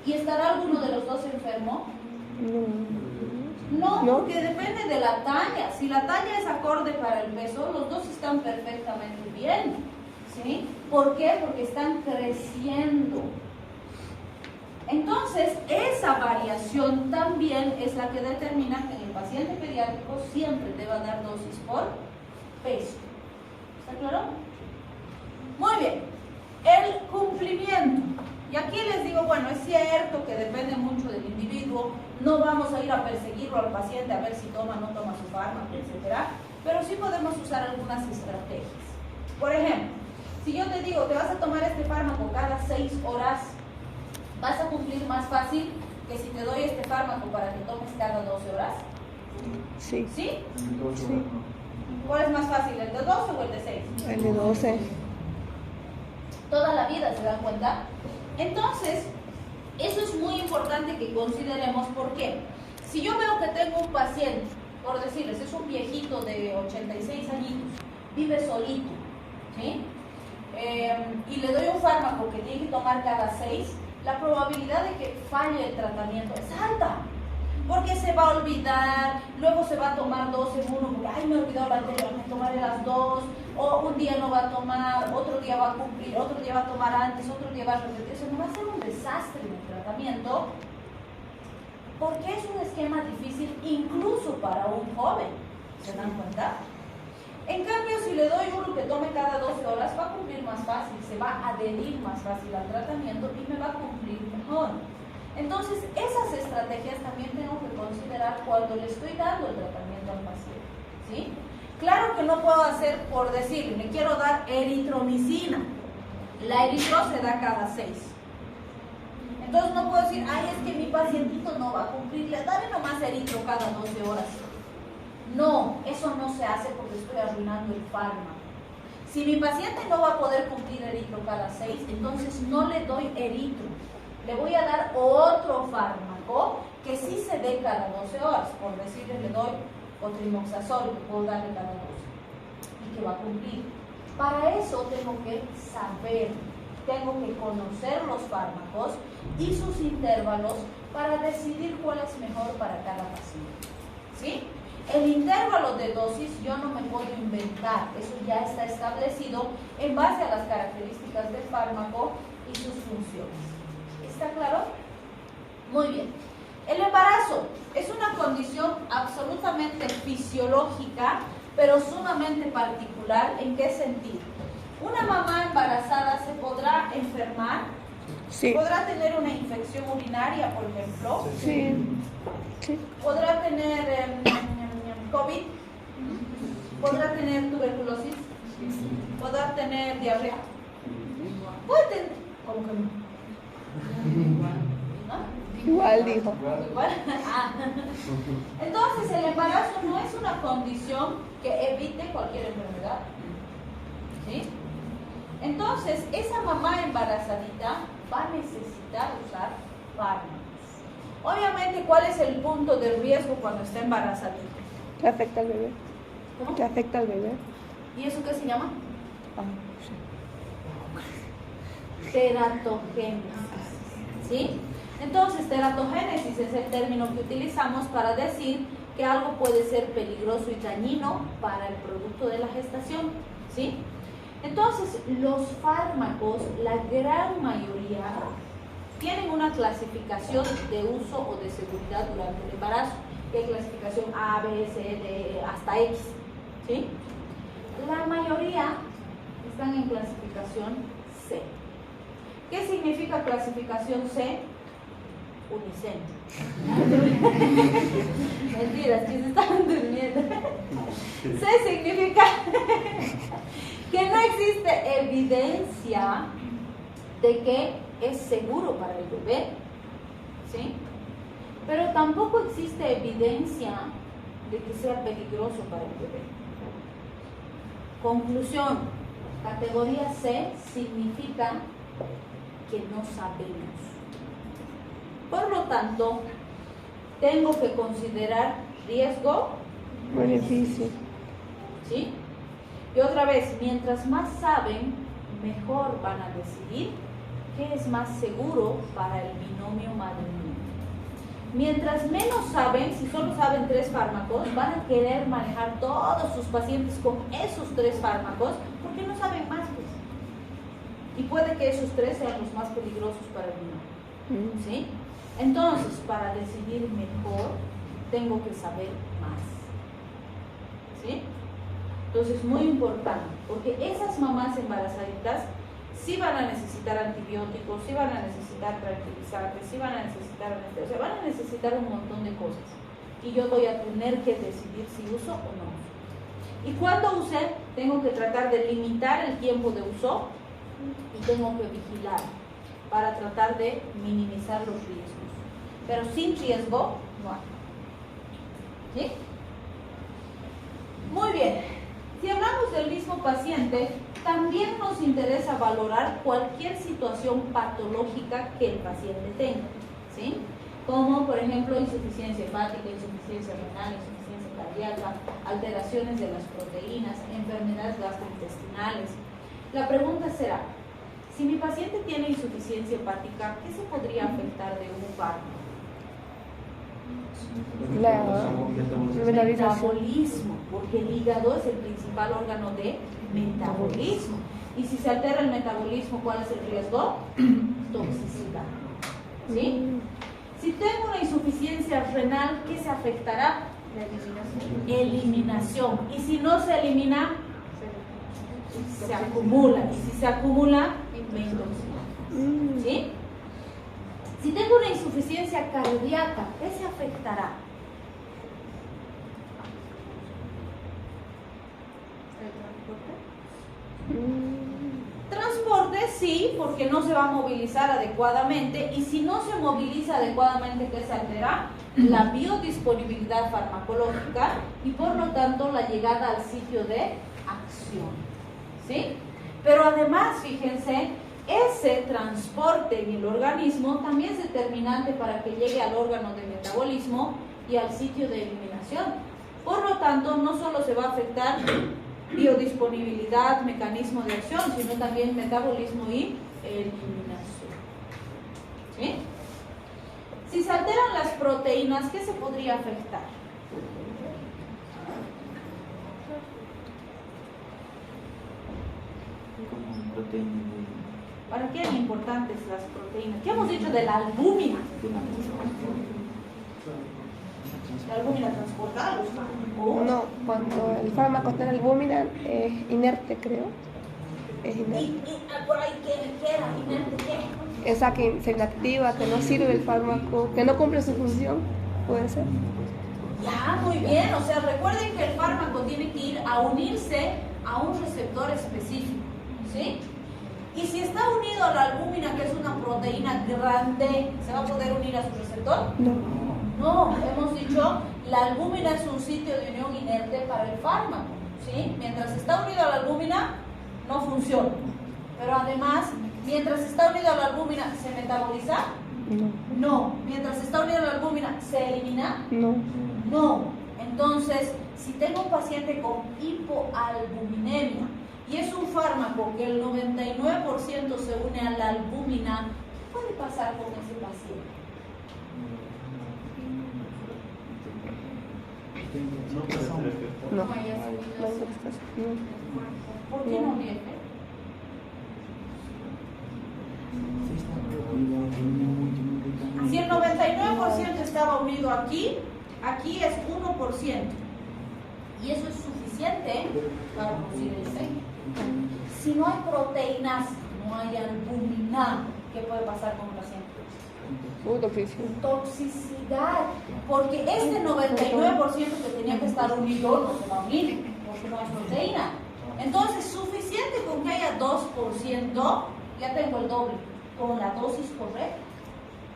¿Y estará alguno de los dos enfermo? No. No, porque depende de la talla. Si la talla es acorde para el peso, los dos están perfectamente bien, ¿sí? ¿Por qué? Porque están creciendo. Entonces, esa variación también es la que determina que en el paciente pediátrico siempre deba dar dosis por peso. ¿Está claro? Muy bien. El cumplimiento. Y aquí les digo, bueno, es cierto que depende mucho del individuo, no vamos a ir a perseguirlo al paciente a ver si toma o no toma su fármaco, etc. Pero sí podemos usar algunas estrategias. Por ejemplo, si yo te digo, te vas a tomar este fármaco cada 6 horas, ¿vas a cumplir más fácil que si te doy este fármaco para que tomes cada 12 horas? Sí. ¿Sí? Sí. ¿Cuál es más fácil, el de 12 o el de 6? El de 12. toda la vida, ¿se dan cuenta? Entonces, eso es muy importante que consideremos. ¿Por qué? Si yo veo que tengo un paciente, por decirles, es un viejito de 86 añitos, vive solito, ¿sí? Y le doy un fármaco que tiene que tomar cada 6, la probabilidad de que falle el tratamiento es alta, porque se va a olvidar, luego se va a tomar 2 en uno, porque ay, me he olvidado la anterior, me tomaré las 2, o un día no va a tomar, otro día va a cumplir, otro día va a tomar antes, otro día va a repetir. O sea, no va a ser un desastre en el tratamiento, porque es un esquema difícil incluso para un joven. ¿Se dan cuenta? En cambio, si le doy uno que tome cada 12 horas, va a cumplir más fácil, se va a adherir más fácil al tratamiento y me va a cumplir mejor. Entonces, esas estrategias también tengo que considerar cuando le estoy dando el tratamiento al paciente, ¿sí? Claro que no puedo hacer por decir, le quiero dar eritromicina. La eritro se da cada 6. Entonces no puedo decir, ay, es que mi pacientito no va a cumplirle, dale nomás eritro cada 12 horas. No, eso no se hace porque estoy arruinando el fármaco. Si mi paciente no va a poder cumplir eritro cada 6, entonces no le doy eritro. Le voy a dar otro fármaco que sí se dé cada 12 horas. Por decirle, le doy cotrimoxazol, que puedo darle cada 12 y que va a cumplir. Para eso tengo que saber, tengo que conocer los fármacos y sus intervalos para decidir cuál es mejor para cada paciente, ¿sí? El intervalo de dosis yo no me puedo inventar, eso ya está establecido en base a las características del fármaco y sus funciones. ¿Está claro? Muy bien. El embarazo es una condición absolutamente fisiológica, pero sumamente particular. ¿En qué sentido? Una mamá embarazada se podrá enfermar, Sí. podrá tener una infección urinaria, por ejemplo, Sí. Sí. podrá tener COVID, podrá tener tuberculosis, podrá tener diarrea. Puede tener, ¿cómo que no? ¿No? Igual dijo. Igual. Ah. Entonces, el embarazo no es una condición que evite cualquier enfermedad, ¿sí? Entonces, esa mamá embarazadita va a necesitar usar fármacos. Obviamente, ¿cuál es el punto de riesgo cuando está embarazadita? ¿Qué afecta al bebé? ¿Cómo? ¿Qué afecta al bebé? ¿Y eso qué se llama? Ah, sí. Teratogénesis, ¿sí? Entonces, teratogénesis es el término que utilizamos para decir que algo puede ser peligroso y dañino para el producto de la gestación, ¿sí? Entonces, los fármacos, la gran mayoría, tienen una clasificación de uso o de seguridad durante el embarazo. ¿Qué clasificación? A, B, C, D, hasta X, ¿sí? La mayoría están en clasificación C. ¿Qué significa clasificación C? Unicen. Mentiras, que se estaban durmiendo. C significa que no existe evidencia de que es seguro para el bebé, ¿sí? Pero tampoco existe evidencia de que sea peligroso para el bebé. Conclusión, categoría C significa que no sabemos. Por lo tanto, tengo que considerar riesgo, Beneficio. ¿sí? Y otra vez, mientras más saben, mejor van a decidir qué es más seguro para el binomio madre-niño. Mientras menos saben, si solo saben 3 fármacos, van a querer manejar todos sus pacientes con esos 3 fármacos porque no saben más, pues. Y puede que esos 3 sean los más peligrosos para el binomio, ¿sí? Entonces, para decidir mejor, tengo que saber más, ¿sí? Entonces, muy importante, porque esas mamás embarazaditas sí van a necesitar antibióticos, sí van a necesitar tranquilizantes, sí van a necesitar anestesia, o sea, van a necesitar un montón de cosas. Y yo voy a tener que decidir si uso o no uso. Y cuando use, tengo que tratar de limitar el tiempo de uso y tengo que vigilar para tratar de minimizar los riesgos. Pero sin riesgo, no hay. ¿Sí? Muy bien. Si hablamos del mismo paciente, También nos interesa valorar cualquier situación patológica que el paciente tenga, ¿sí? Como por ejemplo insuficiencia hepática, insuficiencia renal, insuficiencia cardíaca, alteraciones de las proteínas, enfermedades gastrointestinales. La pregunta será, si mi paciente tiene insuficiencia hepática, ¿qué se podría afectar de un fármaco? La metabolismo, porque el hígado es el principal órgano de metabolismo. Y si se altera el metabolismo, ¿cuál es el riesgo? Toxicidad. ¿Sí? Si tengo una insuficiencia renal, ¿qué se afectará? Eliminación. Y si no se elimina, se acumula. Y si se acumula, me intoxica. ¿Sí? Si tengo una insuficiencia cardíaca, ¿qué se afectará? Transporte, sí, porque no se va a movilizar adecuadamente, y si no se moviliza adecuadamente, ¿qué se altera? La biodisponibilidad farmacológica y por lo tanto la llegada al sitio de acción, ¿sí? Pero además, fíjense, ese transporte en el organismo también es determinante para que llegue al órgano de metabolismo y al sitio de eliminación. Por lo tanto, no solo se va a afectar biodisponibilidad, mecanismo de acción, sino también metabolismo y eliminación. ¿Sí? Si se alteran las proteínas, ¿qué se podría afectar? ¿Para qué son importantes las proteínas? ¿Qué hemos dicho de la albúmina? La albúmina transporta los fármacos. no, cuando el fármaco está en albúmina es inerte, creo. Es inerte. ¿Y por ahí qué era? ¿Inerte qué? Esa que se inactiva, que no sirve el fármaco, que no cumple su función, puede ser. Ya, muy bien. O sea, recuerden que el fármaco tiene que ir a unirse a un receptor específico, ¿sí? Y si está unido a la albúmina, que es una proteína grande, ¿se va a poder unir a su receptor? No. No, hemos dicho, la albúmina es un sitio de unión inerte para el fármaco, ¿sí? Mientras está unido a la albúmina, no funciona. Pero además, mientras está unido a la albúmina, ¿se metaboliza? No. No. Mientras está unido a la albúmina, ¿se elimina? No. No. Entonces, si tengo un paciente con hipoalbuminemia y es un fármaco que el 99% se une a la albúmina, ¿qué puede pasar con ese paciente? No. No haya subido eso. No. ¿Por qué no viene? Si el 99% estaba unido aquí, aquí es 1%. Y eso es suficiente para producir el semen. Si no hay proteínas, no hay albúmina, ¿qué puede pasar con el paciente? Toxicidad, porque este 99% que tenía que estar unido no se va a unir, porque no es proteína. Entonces, suficiente con que haya 2%, ya tengo el doble, con la dosis correcta,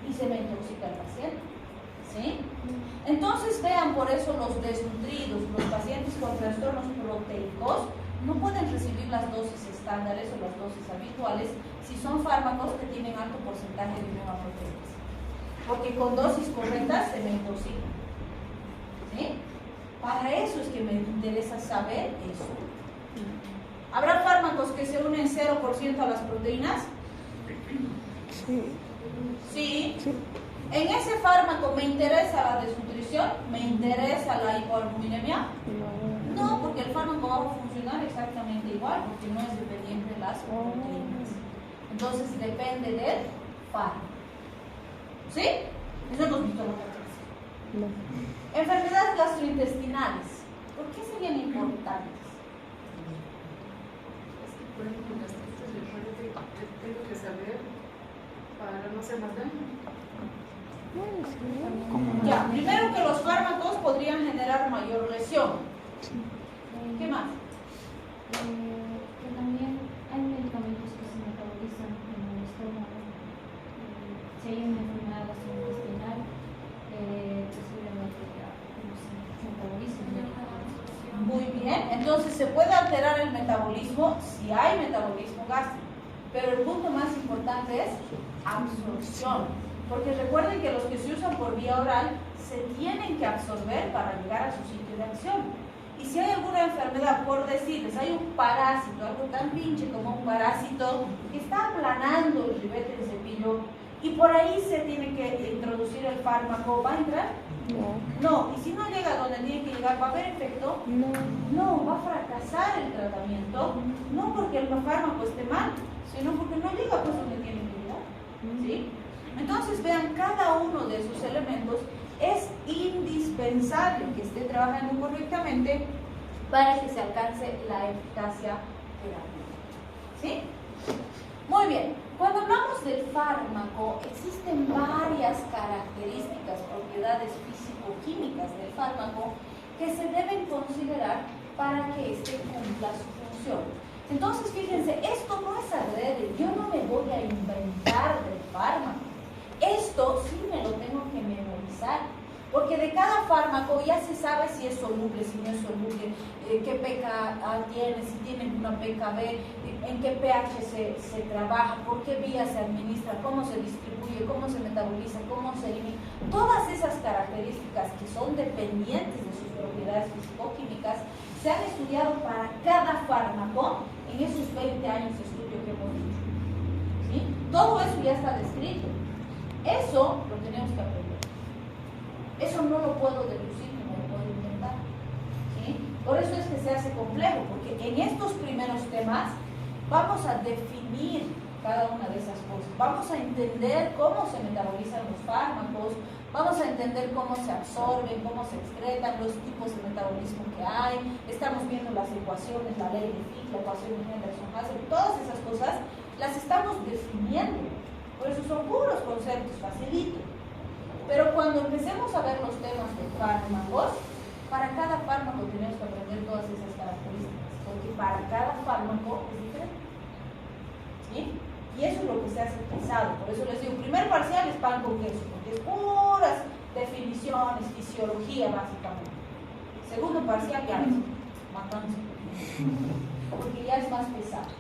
y se me intoxica el paciente. ¿Sí? Entonces, vean, por eso los desnutridos, los pacientes con trastornos proteicos, no pueden recibir las dosis estándares o las dosis habituales si son fármacos que tienen alto porcentaje de unión a proteínas. Porque con dosis correctas se me intoxica. ¿Sí? Para eso es que me interesa saber eso. ¿Habrá fármacos que se unen 0% a las proteínas? Sí. Sí. Sí. ¿En ese fármaco me interesa la desnutrición? ¿Me interesa la hipoalbuminemia? No. No, porque el fármaco va a funcionar exactamente igual, porque no es dependiente de las proteínas. Entonces depende del fármaco. ¿Sí? Eso hemos visto la clase. No. Enfermedades gastrointestinales. ¿Por qué serían importantes? Es que, por ejemplo, las cosas de repente tengo que saber para no hacer más daño. Bueno, sí. Ya, primero que los fármacos podrían generar mayor lesión. ¿Qué más? Que también hay medicamentos que se metabolizan en el estómago. Si hay una enfermedad gastrointestinal, posiblemente ya no se metabolicen. Muy bien, Entonces se puede alterar el metabolismo si hay metabolismo gástrico, pero el punto más importante es absorción, porque recuerden que los que se usan por vía oral se tienen que absorber para llegar a su sitio de acción. Y si hay alguna enfermedad, por decirles, hay un parásito, algo tan pinche como un parásito que está aplanando el ribete del cepillo y por ahí se tiene que introducir el fármaco, ¿va a entrar? No, y si no llega donde tiene que llegar, ¿va a haber efecto? No, va a fracasar el tratamiento, no porque el fármaco esté mal, sino porque no llega pues donde tiene que llegar, ¿sí? Entonces vean, cada uno de esos elementos es indispensable que esté trabajando correctamente para que se alcance la eficacia terapéutica, ¿sí? Muy bien, cuando hablamos del fármaco, existen varias características, propiedades físico-químicas del fármaco que se deben considerar para que éste cumpla su función. Entonces, fíjense, esto no es adrede, yo no me voy a inventar del fármaco. Esto sí me lo tengo que memorizar, porque de cada fármaco ya se sabe si es soluble, si no es soluble, qué pKa tiene, si tiene una pKb, en qué pH se trabaja, por qué vía se administra, cómo se distribuye, cómo se metaboliza, cómo se elimina. Todas esas características que son dependientes de sus propiedades físico-químicas se han estudiado para cada fármaco en esos 20 años de estudio que hemos hecho, ¿sí? Todo eso ya está descrito. Eso lo tenemos que aprender. Eso no lo puedo deducir, no lo puedo inventar, ¿sí? Por eso es que se hace complejo, porque en estos primeros temas vamos a definir cada una de esas cosas. Vamos a entender cómo se metabolizan los fármacos, vamos a entender cómo se absorben, cómo se excretan, los tipos de metabolismo que hay. Estamos viendo las ecuaciones, la ley de Fick, la ecuación de Henderson-Hassel, todas esas cosas las estamos definiendo. Por eso son puros conceptos, facilito. Pero cuando empecemos a ver los temas de fármacos, para cada fármaco tenemos que aprender todas esas características, porque para cada fármaco es diferente, ¿sí? Y eso es lo que se hace pesado. Por eso les digo, primer parcial es pan con queso, porque es puras definiciones, fisiología básicamente. Segundo parcial ya es matanza, porque ya es más pesado,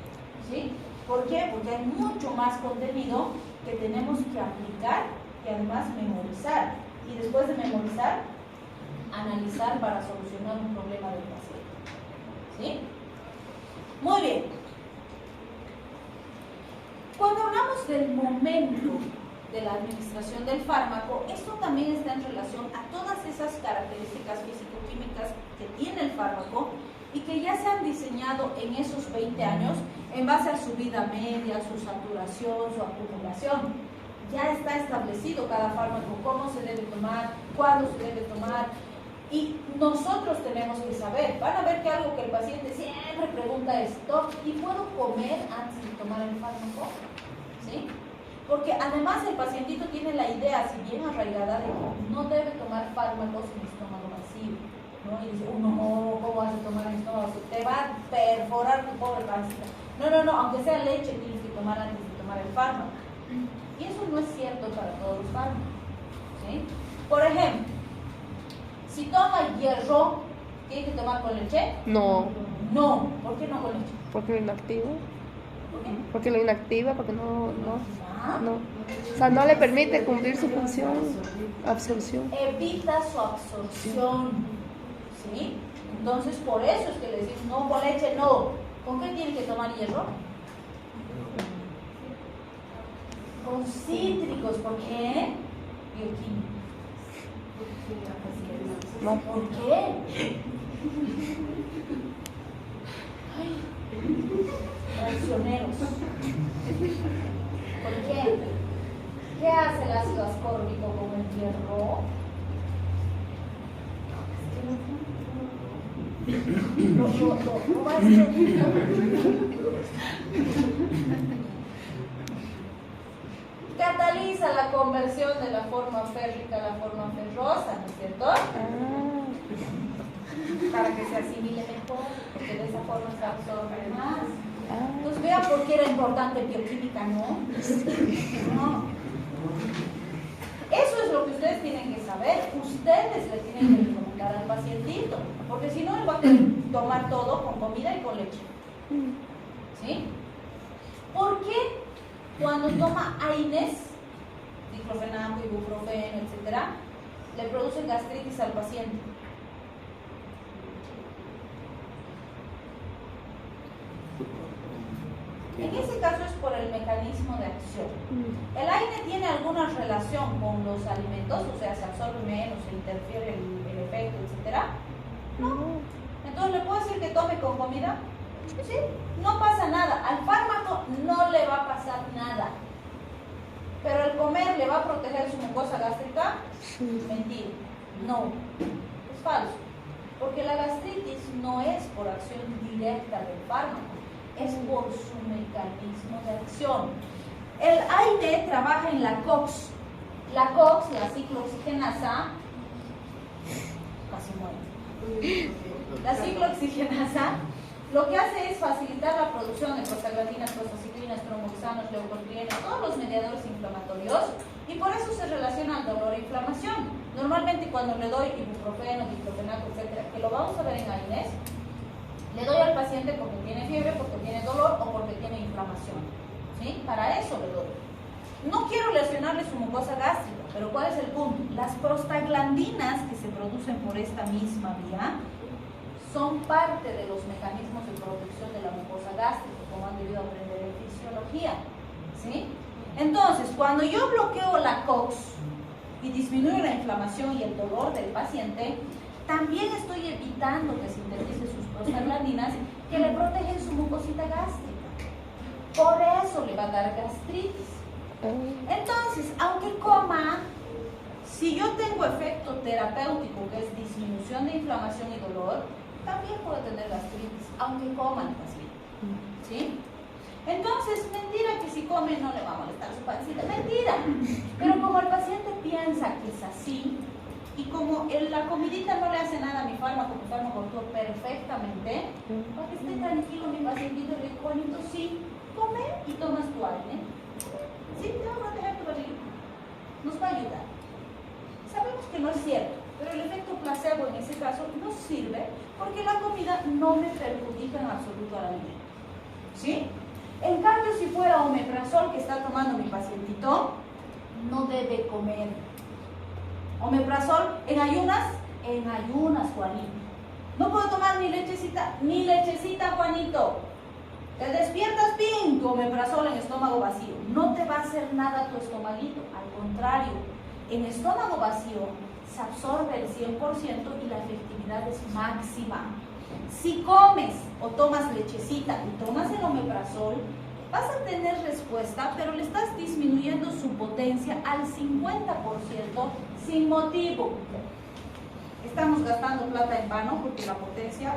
¿sí? ¿Por qué? Porque hay mucho más contenido que tenemos que aplicar y además memorizar. Y después de memorizar, analizar para solucionar un problema del paciente, ¿sí? Muy bien. Cuando hablamos del momento de la administración del fármaco, esto también está en relación a todas esas características físico-químicas que tiene el fármaco y que ya se han diseñado en esos 20 años en base a su vida media, su saturación, su acumulación. Ya está establecido cada fármaco, cómo se debe tomar, cuándo se debe tomar, y nosotros tenemos que saber. Van a ver que algo que el paciente siempre pregunta es: ¿y puedo comer antes de tomar el fármaco? ¿Sí? Porque además el pacientito tiene la idea, si bien arraigada, de que no debe tomar fármacos en estómago vacío, ¿no? Y dice: no, ¿cómo vas a tomar en estómago vacío? Te va a perforar tu pobre pancita. No, aunque sea leche tienes que tomar antes de tomar el fármaco. Y eso no es cierto para todos los fármacos, ¿sí? Por ejemplo, si toma hierro, ¿tiene que tomar con leche? No. No, ¿por qué no con leche? Porque lo inactiva. ¿Por qué? Porque lo inactiva, porque no. ¿Ah? O sea, no le permite cumplir su función, absorción. Evita su absorción, ¿sí? Entonces, por eso es que le decimos: no con leche, no. ¿Con qué tiene que tomar hierro? Con cítricos. ¿Por qué? Bioquímicos. No. ¿Por qué? Ay, traicioneros. ¿Por qué? ¿Qué hace el ácido ascórbico con el hierro? Lo va a hacer. Cataliza la conversión de la forma férrica a la forma ferrosa, ¿no es cierto? Para que se asimile mejor, porque de esa forma se absorbe más. Entonces vean por qué era importante bioquímica, ¿no? No. Eso es lo que ustedes tienen que saber. Ustedes le tienen que recomendar al pacientito, porque si no, él va a querer tomar todo con comida y con leche. ¿Sí? ¿Por qué cuando toma AINES, diclofenaco, ibuprofeno, etcétera, le produce gastritis al paciente? En ese caso es por el mecanismo de acción. El AINE tiene alguna relación con los alimentos, o sea, se absorbe menos, se interfiere el efecto, etcétera. No. Entonces, ¿le puedo decir que tome con comida? Sí, no pasa nada. Al fármaco no le va a pasar nada. Pero el comer le va a proteger su mucosa gástrica. Mentira. No. Es falso. Porque la gastritis no es por acción directa del fármaco, es por su mecanismo de acción. El AINE trabaja en la COX. La COX, la ciclooxigenasa, casi muere. La ciclooxigenasa lo que hace es facilitar la producción de prostaglandinas, prostaciclinas, tromboxanos, leucotrienos, todos los mediadores inflamatorios, y por eso se relaciona al dolor e inflamación. Normalmente cuando le doy ibuprofeno, diclofenaco, etcétera, que lo vamos a ver en AINES, le doy al paciente porque tiene fiebre, porque tiene dolor o porque tiene inflamación. ¿Sí? Para eso le doy. No quiero lesionarle su mucosa gástrica, pero ¿cuál es el punto? Las prostaglandinas que se producen por esta misma vía son parte de los mecanismos de protección de la mucosa gástrica, como han debido aprender en fisiología. ¿Sí? Entonces, cuando yo bloqueo la COX y disminuyo la inflamación y el dolor del paciente, también estoy evitando que sintetice sus prostaglandinas que le protegen su mucosita gástrica. Por eso le va a dar gastritis. Entonces, aunque coma, si yo tengo efecto terapéutico, que es disminución de inflamación y dolor, también puede tener gastritis, aunque coma el paciente. ¿Sí? Entonces, mentira que si come no le va a molestar su pancita. Mentira. Pero como el paciente piensa que es así, y como la comidita no le hace nada a mi fármaco actúa perfectamente, para que esté tranquilo mi pacientito, le digo, Juanito, sí, come y tomas tu AINE. Sí, te va a proteger tu barriga. Nos va a ayudar. Sabemos que no es cierto, pero el efecto placebo en ese caso no sirve porque la comida no me perjudica en absoluto al alimento. ¿Sí? En cambio, si fuera omeprazol que está tomando mi pacientito, no debe comer. Omeprazol en ayunas, Juanito. No puedo tomar ni lechecita, Juanito. Te despiertas, ¡ping! Tu omeprazol en estómago vacío. No te va a hacer nada tu estomaguito, al contrario. En estómago vacío se absorbe el 100% y la efectividad es máxima. Si comes o tomas lechecita y tomas el omeprazol, vas a tener respuesta, pero le estás disminuyendo su potencia al 50% sin motivo. Estamos gastando plata en vano porque la potencia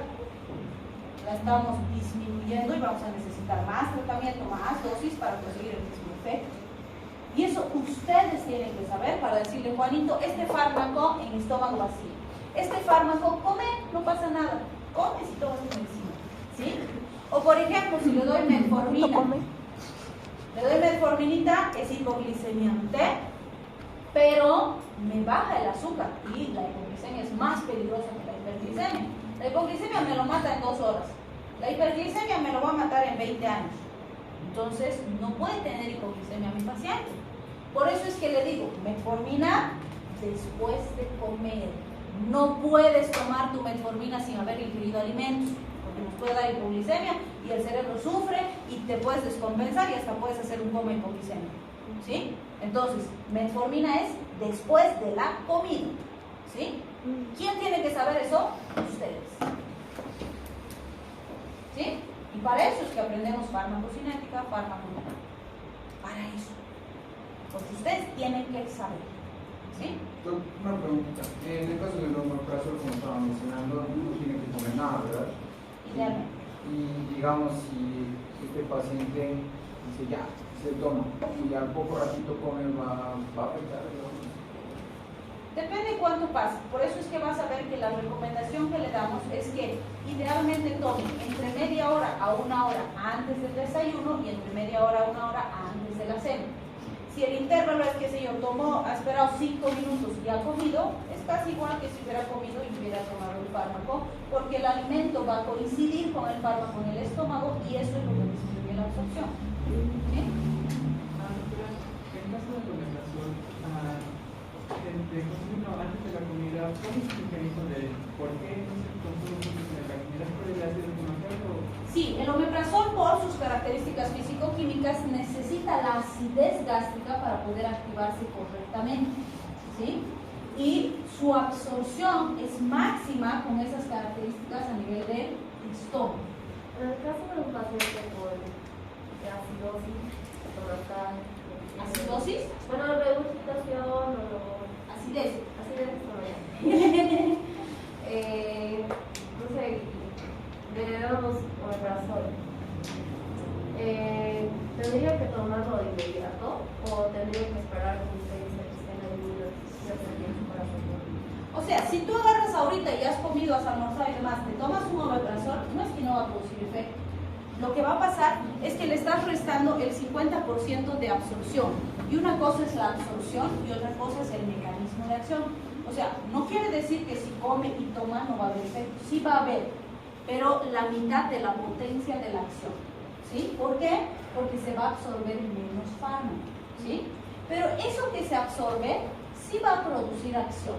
la estamos disminuyendo y vamos a necesitar más tratamiento, más dosis para conseguir el mismo efecto. Y eso ustedes tienen que saber para decirle, Juanito, este fármaco en estómago vacío. Este fármaco, come, no pasa nada. Comes y tomas tu medicina. ¿Sí? O por ejemplo, si le doy metformina. Le doy metforminita, es hipoglicemiante, pero me baja el azúcar y la hipoglicemia es más peligrosa que la hiperglicemia. La hipoglicemia me lo mata en 2 horas. La hiperglicemia me lo va a matar en 20 años. Entonces, no puede tener hipoglicemia mi paciente. Por eso es que le digo, metformina después de comer. No puedes tomar tu metformina sin haber ingerido alimentos, porque nos puede dar hipoglicemia y el cerebro sufre y te puedes descompensar y hasta puedes hacer un coma hipoglicémico. ¿Sí? Entonces, metformina es después de la comida. ¿Sí? ¿Quién tiene que saber eso? Ustedes. ¿Sí? Y para eso es que aprendemos farmacocinética, farmaconomía. Para eso. Porque ustedes tienen que saber. ¿Sí? Una pregunta. En el caso del omeprazol, como estaba mencionando, no tiene que comer nada, ¿verdad? Idealmente. Y digamos, si este paciente dice ya, se toma, y al poco ratito come, va a afectar, digamos. Depende cuánto pase. Por eso es que vas a ver que la recomendación que le damos es que idealmente tome entre media hora a 1 hora antes del desayuno y entre media hora a 1 hora antes de la cena. Si el intervalo es, qué sé yo, ha esperado 5 minutos y ha comido, es casi igual que si hubiera comido y hubiera tomado el fármaco, porque el alimento va a coincidir con el fármaco en el estómago y eso es lo que disminuye la absorción. ¿Sí? En caso de alimentación, de consumo antes de la comida, ¿cuál es el mecanismo de por qué no se consume antes de la comida? ¿Es por el ácido estomacado? Sí, el omeprazol por sus características físico-químicas necesita la acidez gástrica para poder activarse correctamente, ¿sí? Y su absorción es máxima con esas características a nivel del estómago. En el caso de un paciente con acidosis estomacal, ¿Acidosis? bueno, regurgitación o Acidez. estomacal, no sé, le damos omeprazol. ¿Tendría que tomarlo de inmediato o tendría que esperar que ustedes estén ahí para hacerlo? O sea, si tú agarras ahorita y has comido, has almorzado y demás, te tomas un omeprazol, no es que no va a producir efecto. Lo que va a pasar es que le estás restando el 50% de absorción. Y una cosa es la absorción y otra cosa es el mecanismo de acción. O sea, no quiere decir que si come y toma no va a haber efecto. Sí va a haber, pero la mitad de la potencia de la acción. ¿Sí? ¿Por qué? Porque se va a absorber menos fármaco. ¿Sí? Pero eso que se absorbe sí va a producir acción.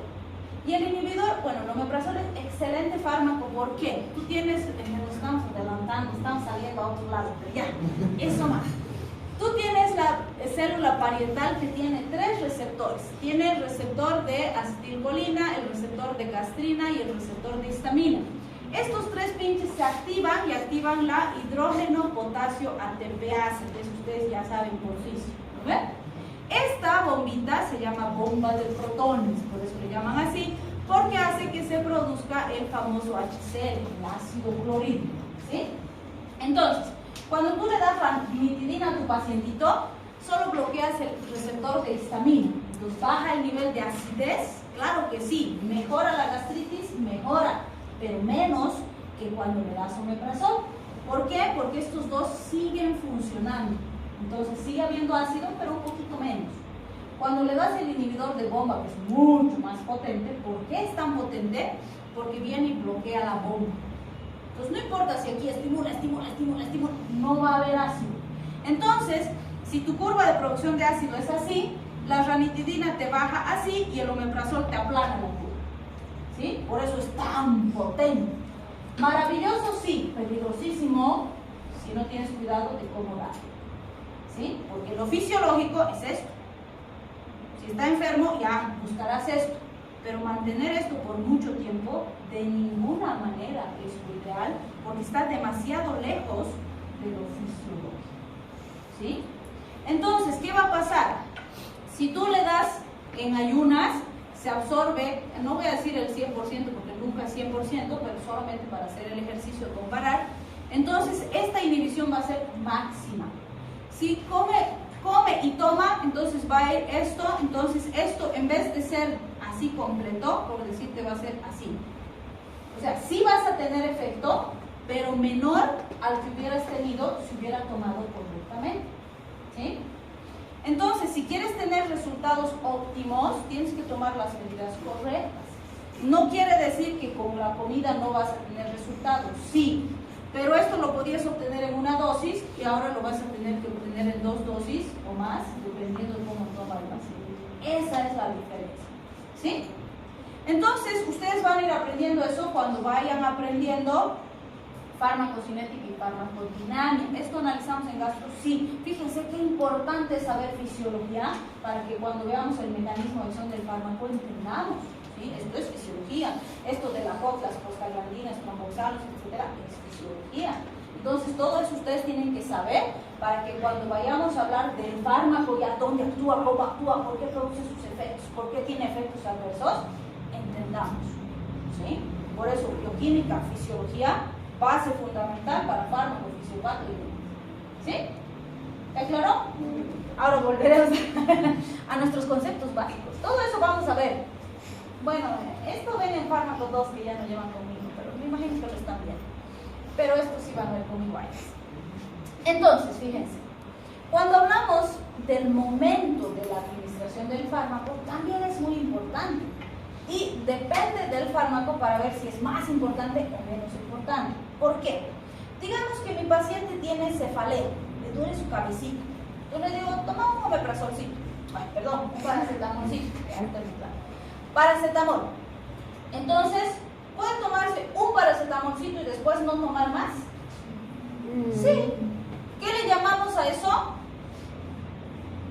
Y el inhibidor, bueno, el omeprazol es excelente fármaco. ¿Por qué? Tú tienes, nos estamos adelantando, estamos saliendo a otro lado, pero ya, eso más. Tú tienes la célula parietal que tiene 3 receptores. Tiene el receptor de acetilcolina, el receptor de gastrina y el receptor de histamina. Estos 3 pinches se activan y activan la hidrógeno potasio ATPase, que ustedes ya saben por físico, ¿no ven? Esta bombita se llama bomba de protones, por eso le llaman así, porque hace que se produzca el famoso HCl, el ácido clorhídrico, ¿sí? Entonces, cuando tú le das ranitidina a tu pacientito, solo bloqueas el receptor de histamina. Entonces, baja el nivel de acidez, claro que sí, mejora la gastritis, mejora, pero menos que cuando le das omeprazol. ¿Por qué? Porque estos dos siguen funcionando. Entonces sigue habiendo ácido, pero un poquito menos. Cuando le das el inhibidor de bomba, que es mucho más potente, ¿por qué es tan potente? Porque viene y bloquea la bomba. Entonces no importa si aquí estimula, no va a haber ácido. Entonces, si tu curva de producción de ácido es así, la ranitidina te baja así y el omeprazol te aplana la curva. ¿Sí? Por eso es tan potente. Maravilloso, sí, peligrosísimo si no tienes cuidado de cómo darlo. ¿Sí? Porque lo fisiológico es esto. Si está enfermo, ya buscarás esto. Pero mantener esto por mucho tiempo, de ninguna manera es lo ideal, porque está demasiado lejos de lo fisiológico. ¿Sí? Entonces, ¿qué va a pasar? Si tú le das en ayunas, se absorbe, no voy a decir el 100% porque nunca es 100%, pero solamente para hacer el ejercicio de comparar. Entonces, esta inhibición va a ser máxima. Si come y toma, entonces va a ir esto, entonces esto en vez de ser así completo, por decirte, va a ser así. O sea, sí vas a tener efecto, pero menor al que hubieras tenido si hubiera tomado correctamente. ¿Sí? Entonces, si quieres tener resultados óptimos, tienes que tomar las medidas correctas. No quiere decir que con la comida no vas a tener resultados, sí. Pero esto lo podías obtener en una dosis y ahora lo vas a tener que obtener en 2 dosis o más, dependiendo de cómo toma el paciente. Esa es la diferencia. ¿Sí? Entonces, ustedes van a ir aprendiendo eso cuando vayan aprendiendo farmacocinética y farmacodinamia. Esto analizamos en gastro, sí. Fíjense qué importante es saber fisiología para que cuando veamos el mecanismo de acción del fármaco entendamos. ¿Sí? Esto es fisiología. Esto de la COX, las prostaglandinas, tromboxanos, etcétera, es fisiología. Entonces, todo eso ustedes tienen que saber para que cuando vayamos a hablar del fármaco, ya dónde actúa, cómo actúa, por qué produce sus efectos, por qué tiene efectos adversos, entendamos. ¿Sí? Por eso, bioquímica, fisiología, base fundamental para fármaco, fisiopático. ¿Sí? ¿Está claro? Ahora volveremos a nuestros conceptos básicos. Todo eso vamos a ver. Bueno, esto ven en fármaco 2 que ya no llevan conmigo, pero me imagino que lo están viendo. Pero esto sí van a ver conmigo ahí. Entonces, fíjense, cuando hablamos del momento de la administración del fármaco también es muy importante. Y depende del fármaco para ver si es más importante o menos importante. ¿Por qué? Digamos que mi paciente tiene cefalea, le duele su cabecita. Yo le digo, toma un omeprazolcito. Ay, perdón, un paracetamolcito. Paracetamol. Entonces, ¿puede tomarse un paracetamolcito y después no tomar más? Sí. ¿Qué le llamamos a eso?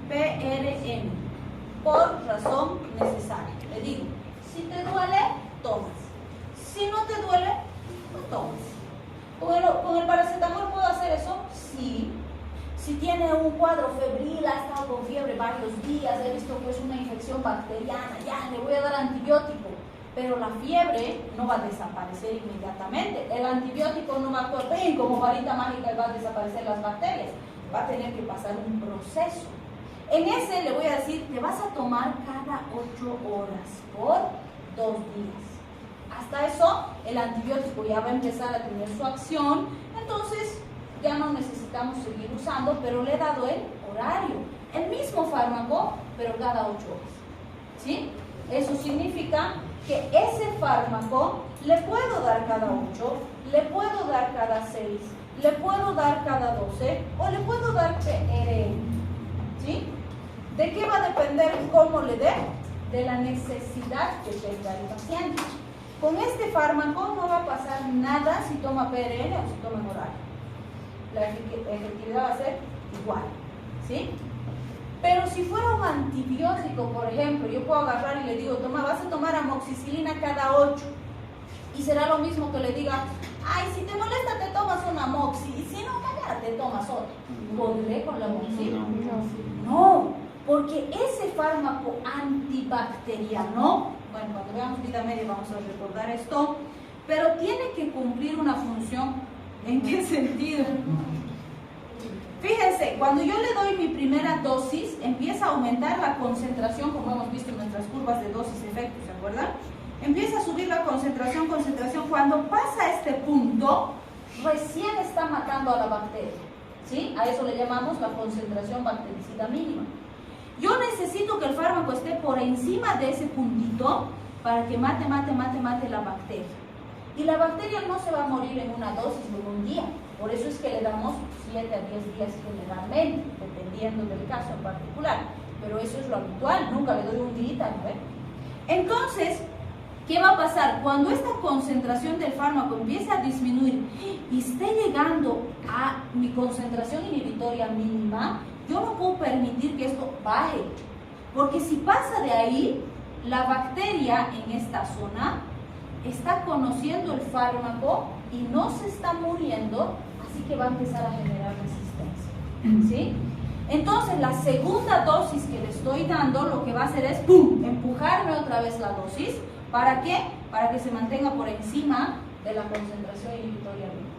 PRN. Por razón necesaria. Le digo, si te duele, tomas. Si no te duele, no tomas. ¿Con el paracetamol puedo hacer eso? Sí. Si tiene un cuadro febril, ha estado con fiebre varios días, he visto que es una infección bacteriana, ya le voy a dar antibiótico. Pero la fiebre no va a desaparecer inmediatamente. El antibiótico no va a actuar bien como varita mágica y va a desaparecer las bacterias. Va a tener que pasar un proceso. En ese le voy a decir, te vas a tomar cada 8 horas por 2 días. Hasta eso, el antibiótico ya va a empezar a tener su acción. Entonces, ya no necesitamos seguir usando, pero le he dado el horario. El mismo fármaco, pero cada 8 horas. ¿Sí? Eso significa que ese fármaco le puedo dar cada 8, le puedo dar cada 6, le puedo dar cada 12 o le puedo dar PRN. ¿Sí? ¿De qué va a depender cómo le dé? De la necesidad que tenga el paciente. Con este fármaco no va a pasar nada si toma PRN o si toma oral. La efectividad va a ser igual. ¿Sí? Pero si fuera un antibiótico, por ejemplo, yo puedo agarrar y le digo, toma, vas a tomar amoxicilina cada 8. Y será lo mismo que le diga, ay, si te molesta te tomas una amoxi, y si no, mañana te tomas otra. ¿Podré con la amoxi? No, porque ese fármaco antibacteriano, bueno, cuando veamos vida media vamos a recordar esto, pero tiene que cumplir una función. ¿En qué sentido? Fíjense, cuando yo le doy mi primera dosis, empieza a aumentar la concentración, como hemos visto en nuestras curvas de dosis-efecto, ¿se acuerdan? Empieza a subir la concentración. Cuando pasa este punto, recién está matando a la bacteria, ¿sí? A eso le llamamos la concentración bactericida mínima. Yo necesito que el fármaco esté por encima de ese puntito para que mate la bacteria. Y la bacteria no se va a morir en una dosis o en un día. Por eso es que le damos 7 a 10 días generalmente, dependiendo del caso en particular. Pero eso es lo habitual, nunca le doy un día, ¿no? Entonces, ¿qué va a pasar? Cuando esta concentración del fármaco empiece a disminuir y esté llegando a mi concentración inhibitoria mínima, yo no puedo permitir que esto baje. Porque si pasa de ahí, la bacteria en esta zona está conociendo el fármaco y no se está muriendo, así que va a empezar a generar resistencia. ¿Sí? Entonces, la segunda dosis que le estoy dando, lo que va a hacer es ¡pum!, empujarme otra vez la dosis. ¿Para qué? Para que se mantenga por encima de la concentración inhibitoria mínima.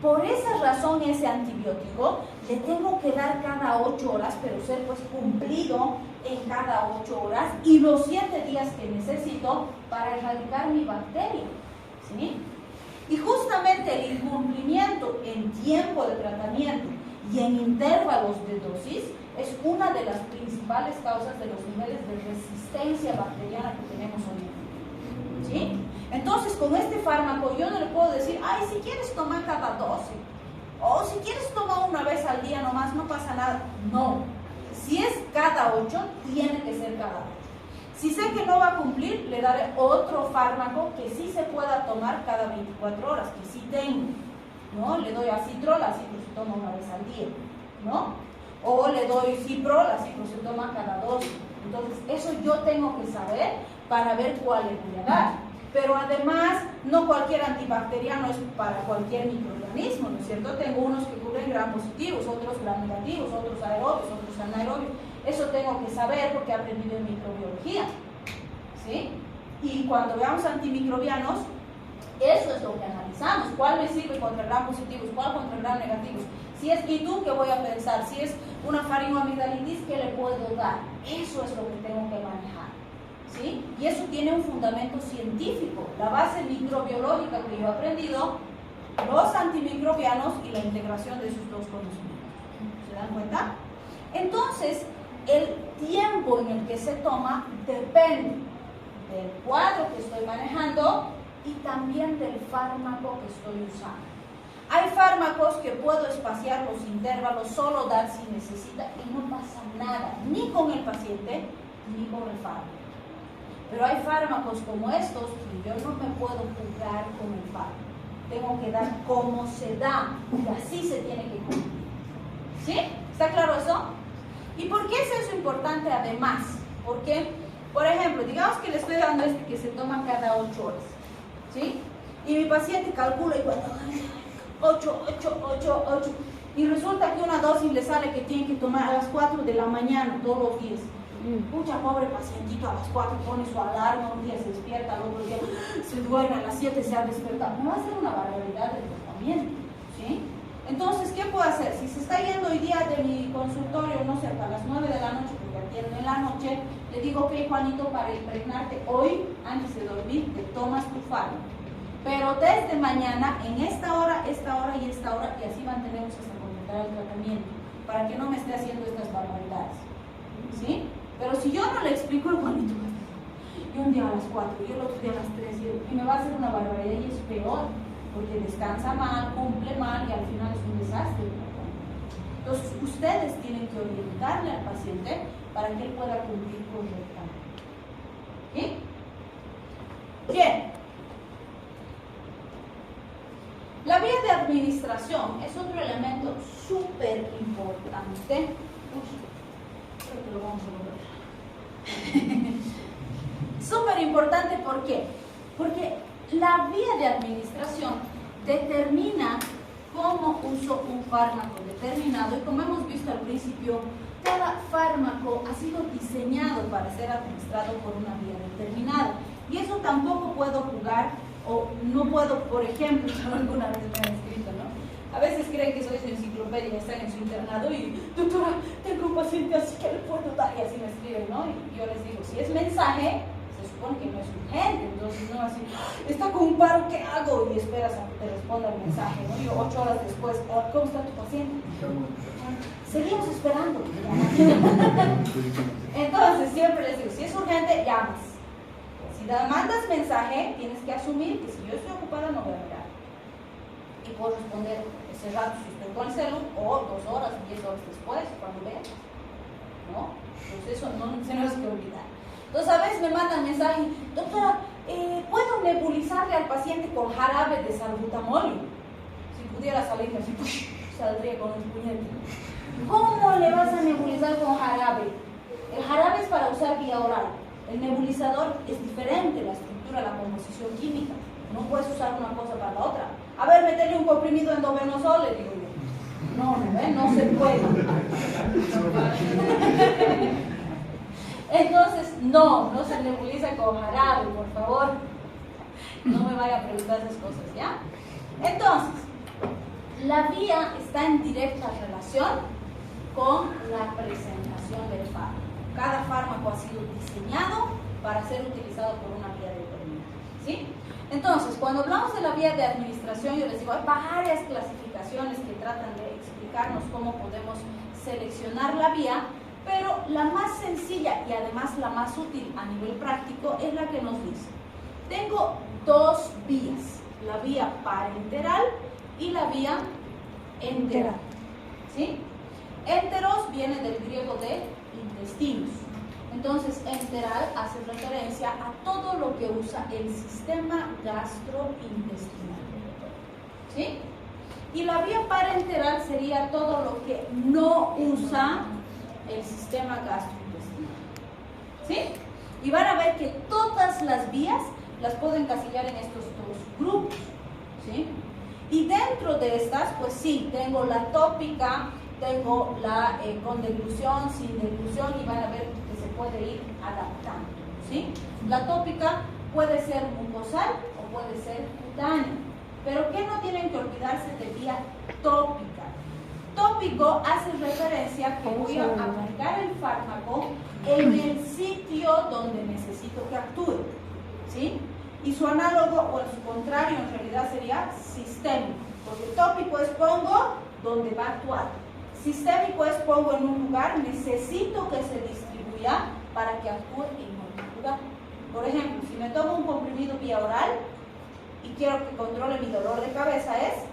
Por esa razón, ese antibiótico le tengo que dar cada 8 horas, pero ser pues cumplido en cada 8 horas y los 7 días que necesito para erradicar mi bacteria. ¿Sí? Y justamente el incumplimiento en tiempo de tratamiento y en intervalos de dosis es una de las principales causas de los niveles de resistencia bacteriana que tenemos hoy en día. ¿Sí? Entonces, con este fármaco yo no le puedo decir, ay, si quieres tomar cada 12, o si quieres tomar una vez al día nomás, no pasa nada. No, si es cada 8, tiene que ser cada 8. Si sé que no va a cumplir, le daré otro fármaco que sí se pueda tomar cada 24 horas, que sí tengo, ¿no? Le doy acitrol, así que se toma una vez al día, ¿no? O le doy ciprol, así que se toma cada 12. Entonces, eso yo tengo que saber para ver cuál le voy a dar. Pero además, no cualquier antibacteriano es para cualquier microorganismo, ¿no es cierto? Tengo unos que cubren gram positivos, otros gram negativos, otros aerobios, otros anaerobios. Eso tengo que saber porque he aprendido en microbiología, ¿sí? Y cuando veamos antimicrobianos, eso es lo que analizamos. ¿Cuál me sirve contra gram positivos? ¿Cuál contra gram negativos? Si es ITU, ¿qué voy a pensar? Si es una faringoamigdalitis, ¿qué le puedo dar? Eso es lo que tengo que manejar. ¿Sí? Y eso tiene un fundamento científico, la base microbiológica que yo he aprendido, los antimicrobianos y la integración de esos dos conocimientos. ¿Se dan cuenta? Entonces, el tiempo en el que se toma depende del cuadro que estoy manejando y también del fármaco que estoy usando. Hay fármacos que puedo espaciar los intervalos, solo dar si necesita y no pasa nada, ni con el paciente ni con el fármaco. Pero hay fármacos como estos que yo no me puedo jugar con el fármaco. Tengo que dar como se da y así se tiene que cumplir. ¿Sí? ¿Está claro eso? ¿Y por qué es eso importante además? Porque, por ejemplo, digamos que le estoy dando este que se toma cada 8 horas. ¿Sí? Y mi paciente calcula y cuando 8, y resulta que una dosis le sale que tiene que tomar a las 4 de la mañana todos los días. Pucha, pobre pacientito, a las 4 pone su alarma, un día se despierta, al otro día se duerme, a las 7 se ha despertado. Me va a hacer una barbaridad de tratamiento, ¿sí? Entonces, ¿qué puedo hacer? Si se está yendo hoy día de mi consultorio, no sé, a las 9 de la noche, porque atiendo en la noche, le digo, ok, Juanito, para impregnarte hoy, antes de dormir, te tomas tu fármaco. Pero desde mañana, en esta hora, y esta hora, y así mantenemos hasta completar el tratamiento, para que no me esté haciendo estas barbaridades, ¿sí? Pero si yo no le explico, el Juanito, y un día a las 4, y el otro día a las 3, y me va a hacer una barbaridad y es peor, porque descansa mal, cumple mal y al final es un desastre. Entonces, ustedes tienen que orientarle al paciente para que él pueda cumplir correctamente. ¿Sí? Bien. La vía de administración es otro elemento súper importante. Creo que lo vamos a lograr. Súper importante, ¿por qué? Porque la vía de administración determina cómo uso un fármaco determinado y como hemos visto al principio, cada fármaco ha sido diseñado para ser administrado por una vía determinada y eso tampoco puedo jugar o no puedo, por ejemplo, alguna vez me han escrito, ¿no? A veces creen que soy su enciclopedia y están en su internado y, doctora, tengo un paciente así que le puedo dar y así me escriben, ¿no? Y yo les digo, si es mensaje, se supone que no es urgente, entonces no así, está con un paro, ¿qué hago? Y esperas a que te responda el mensaje, ¿no? Y 8 horas después, ¿cómo está tu paciente? Seguimos esperando. Entonces siempre les digo, si es urgente, llamas. Si mandas mensaje, tienes que asumir que si yo estoy ocupada no voy a mirar. Y puedo responder ese rato si estoy con el celu, o 2 horas, 10 horas después, cuando veas. ¿No? Entonces eso no se nos que olvidar. Entonces a veces me mandan mensaje, doctora, ¿puedo nebulizarle al paciente con jarabe de salbutamol? Si pudiera salirme así, saldría con un puñete. ¿Cómo le vas a nebulizar con jarabe? El jarabe es para usar vía oral. El nebulizador es diferente, la estructura, la composición química. No puedes usar una cosa para la otra. A ver, meterle un comprimido endovenosol, le digo yo. No se puede. Entonces, no se nebuliza con jarabe, por favor. No me vaya a preguntar esas cosas, ¿ya? Entonces, la vía está en directa relación con la presentación del fármaco. Cada fármaco ha sido diseñado para ser utilizado por una vía determinada, ¿sí? Entonces, cuando hablamos de la vía de administración, yo les digo, hay varias clasificaciones que tratan de explicarnos cómo podemos seleccionar la vía, pero la más sencilla y además la más útil a nivel práctico es la que nos dice, tengo 2 vías, la vía parenteral y la vía enteral, ¿sí? Enteros viene del griego de intestinos. Entonces, enteral hace referencia a todo lo que usa el sistema gastrointestinal, ¿sí? Y la vía parenteral sería todo lo que no usa el sistema gastrointestinal, ¿sí? Y van a ver que todas las vías las puedo encasillar en estos 2 grupos, ¿sí? Y dentro de estas, pues sí, tengo la tópica, tengo la con deglución, sin deglución y van a ver que se puede ir adaptando, ¿sí? La tópica puede ser mucosal o puede ser cutánea, pero que no tienen que olvidarse de vía tópica. Tópico hace referencia a que voy a aplicar el fármaco en el sitio donde necesito que actúe, ¿sí? Y su análogo o su contrario en realidad sería sistémico, porque tópico es pongo donde va a actuar. Sistémico es pongo en un lugar, necesito que se distribuya para que actúe en otro lugar. Por ejemplo, si me tomo un comprimido vía oral y quiero que controle mi dolor de cabeza, es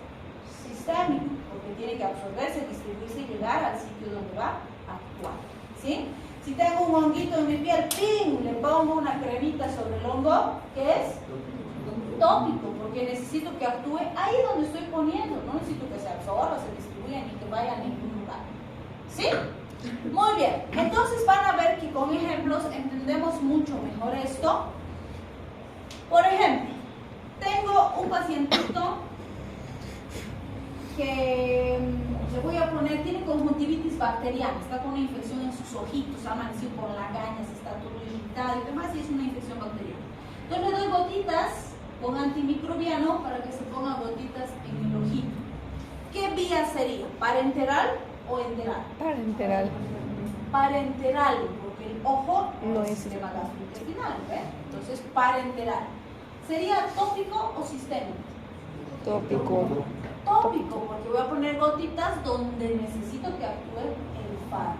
sistémico, porque tiene que absorberse, distribuirse y llegar al sitio donde va a actuar. ¿Sí? Si tengo un honguito en mi piel, ¡ping!, le pongo una cremita sobre el hongo, ¿qué es? Tópico, porque necesito que actúe ahí donde estoy poniendo, no necesito que se absorba, se distribuya ni que vaya a ningún lugar. ¿Sí? Muy bien, entonces van a ver que con ejemplos entendemos mucho mejor esto. Por ejemplo, tengo un pacientito que le voy a poner, tiene conjuntivitis bacteriana, está con una infección en sus ojitos, ha amanecido con lagañas, está todo irritado y demás, y es una infección bacteriana. Entonces le doy gotitas con antimicrobiano para que se ponga gotitas en el ojito. ¿Qué vía sería? ¿Parenteral o enteral? Parenteral. Parenteral, porque el ojo No es es sistema gastrointestinal, ¿ves? Entonces, parenteral. ¿Sería tópico o sistémico? Tópico. Tópico, porque voy a poner gotitas donde necesito que actúe el fármaco.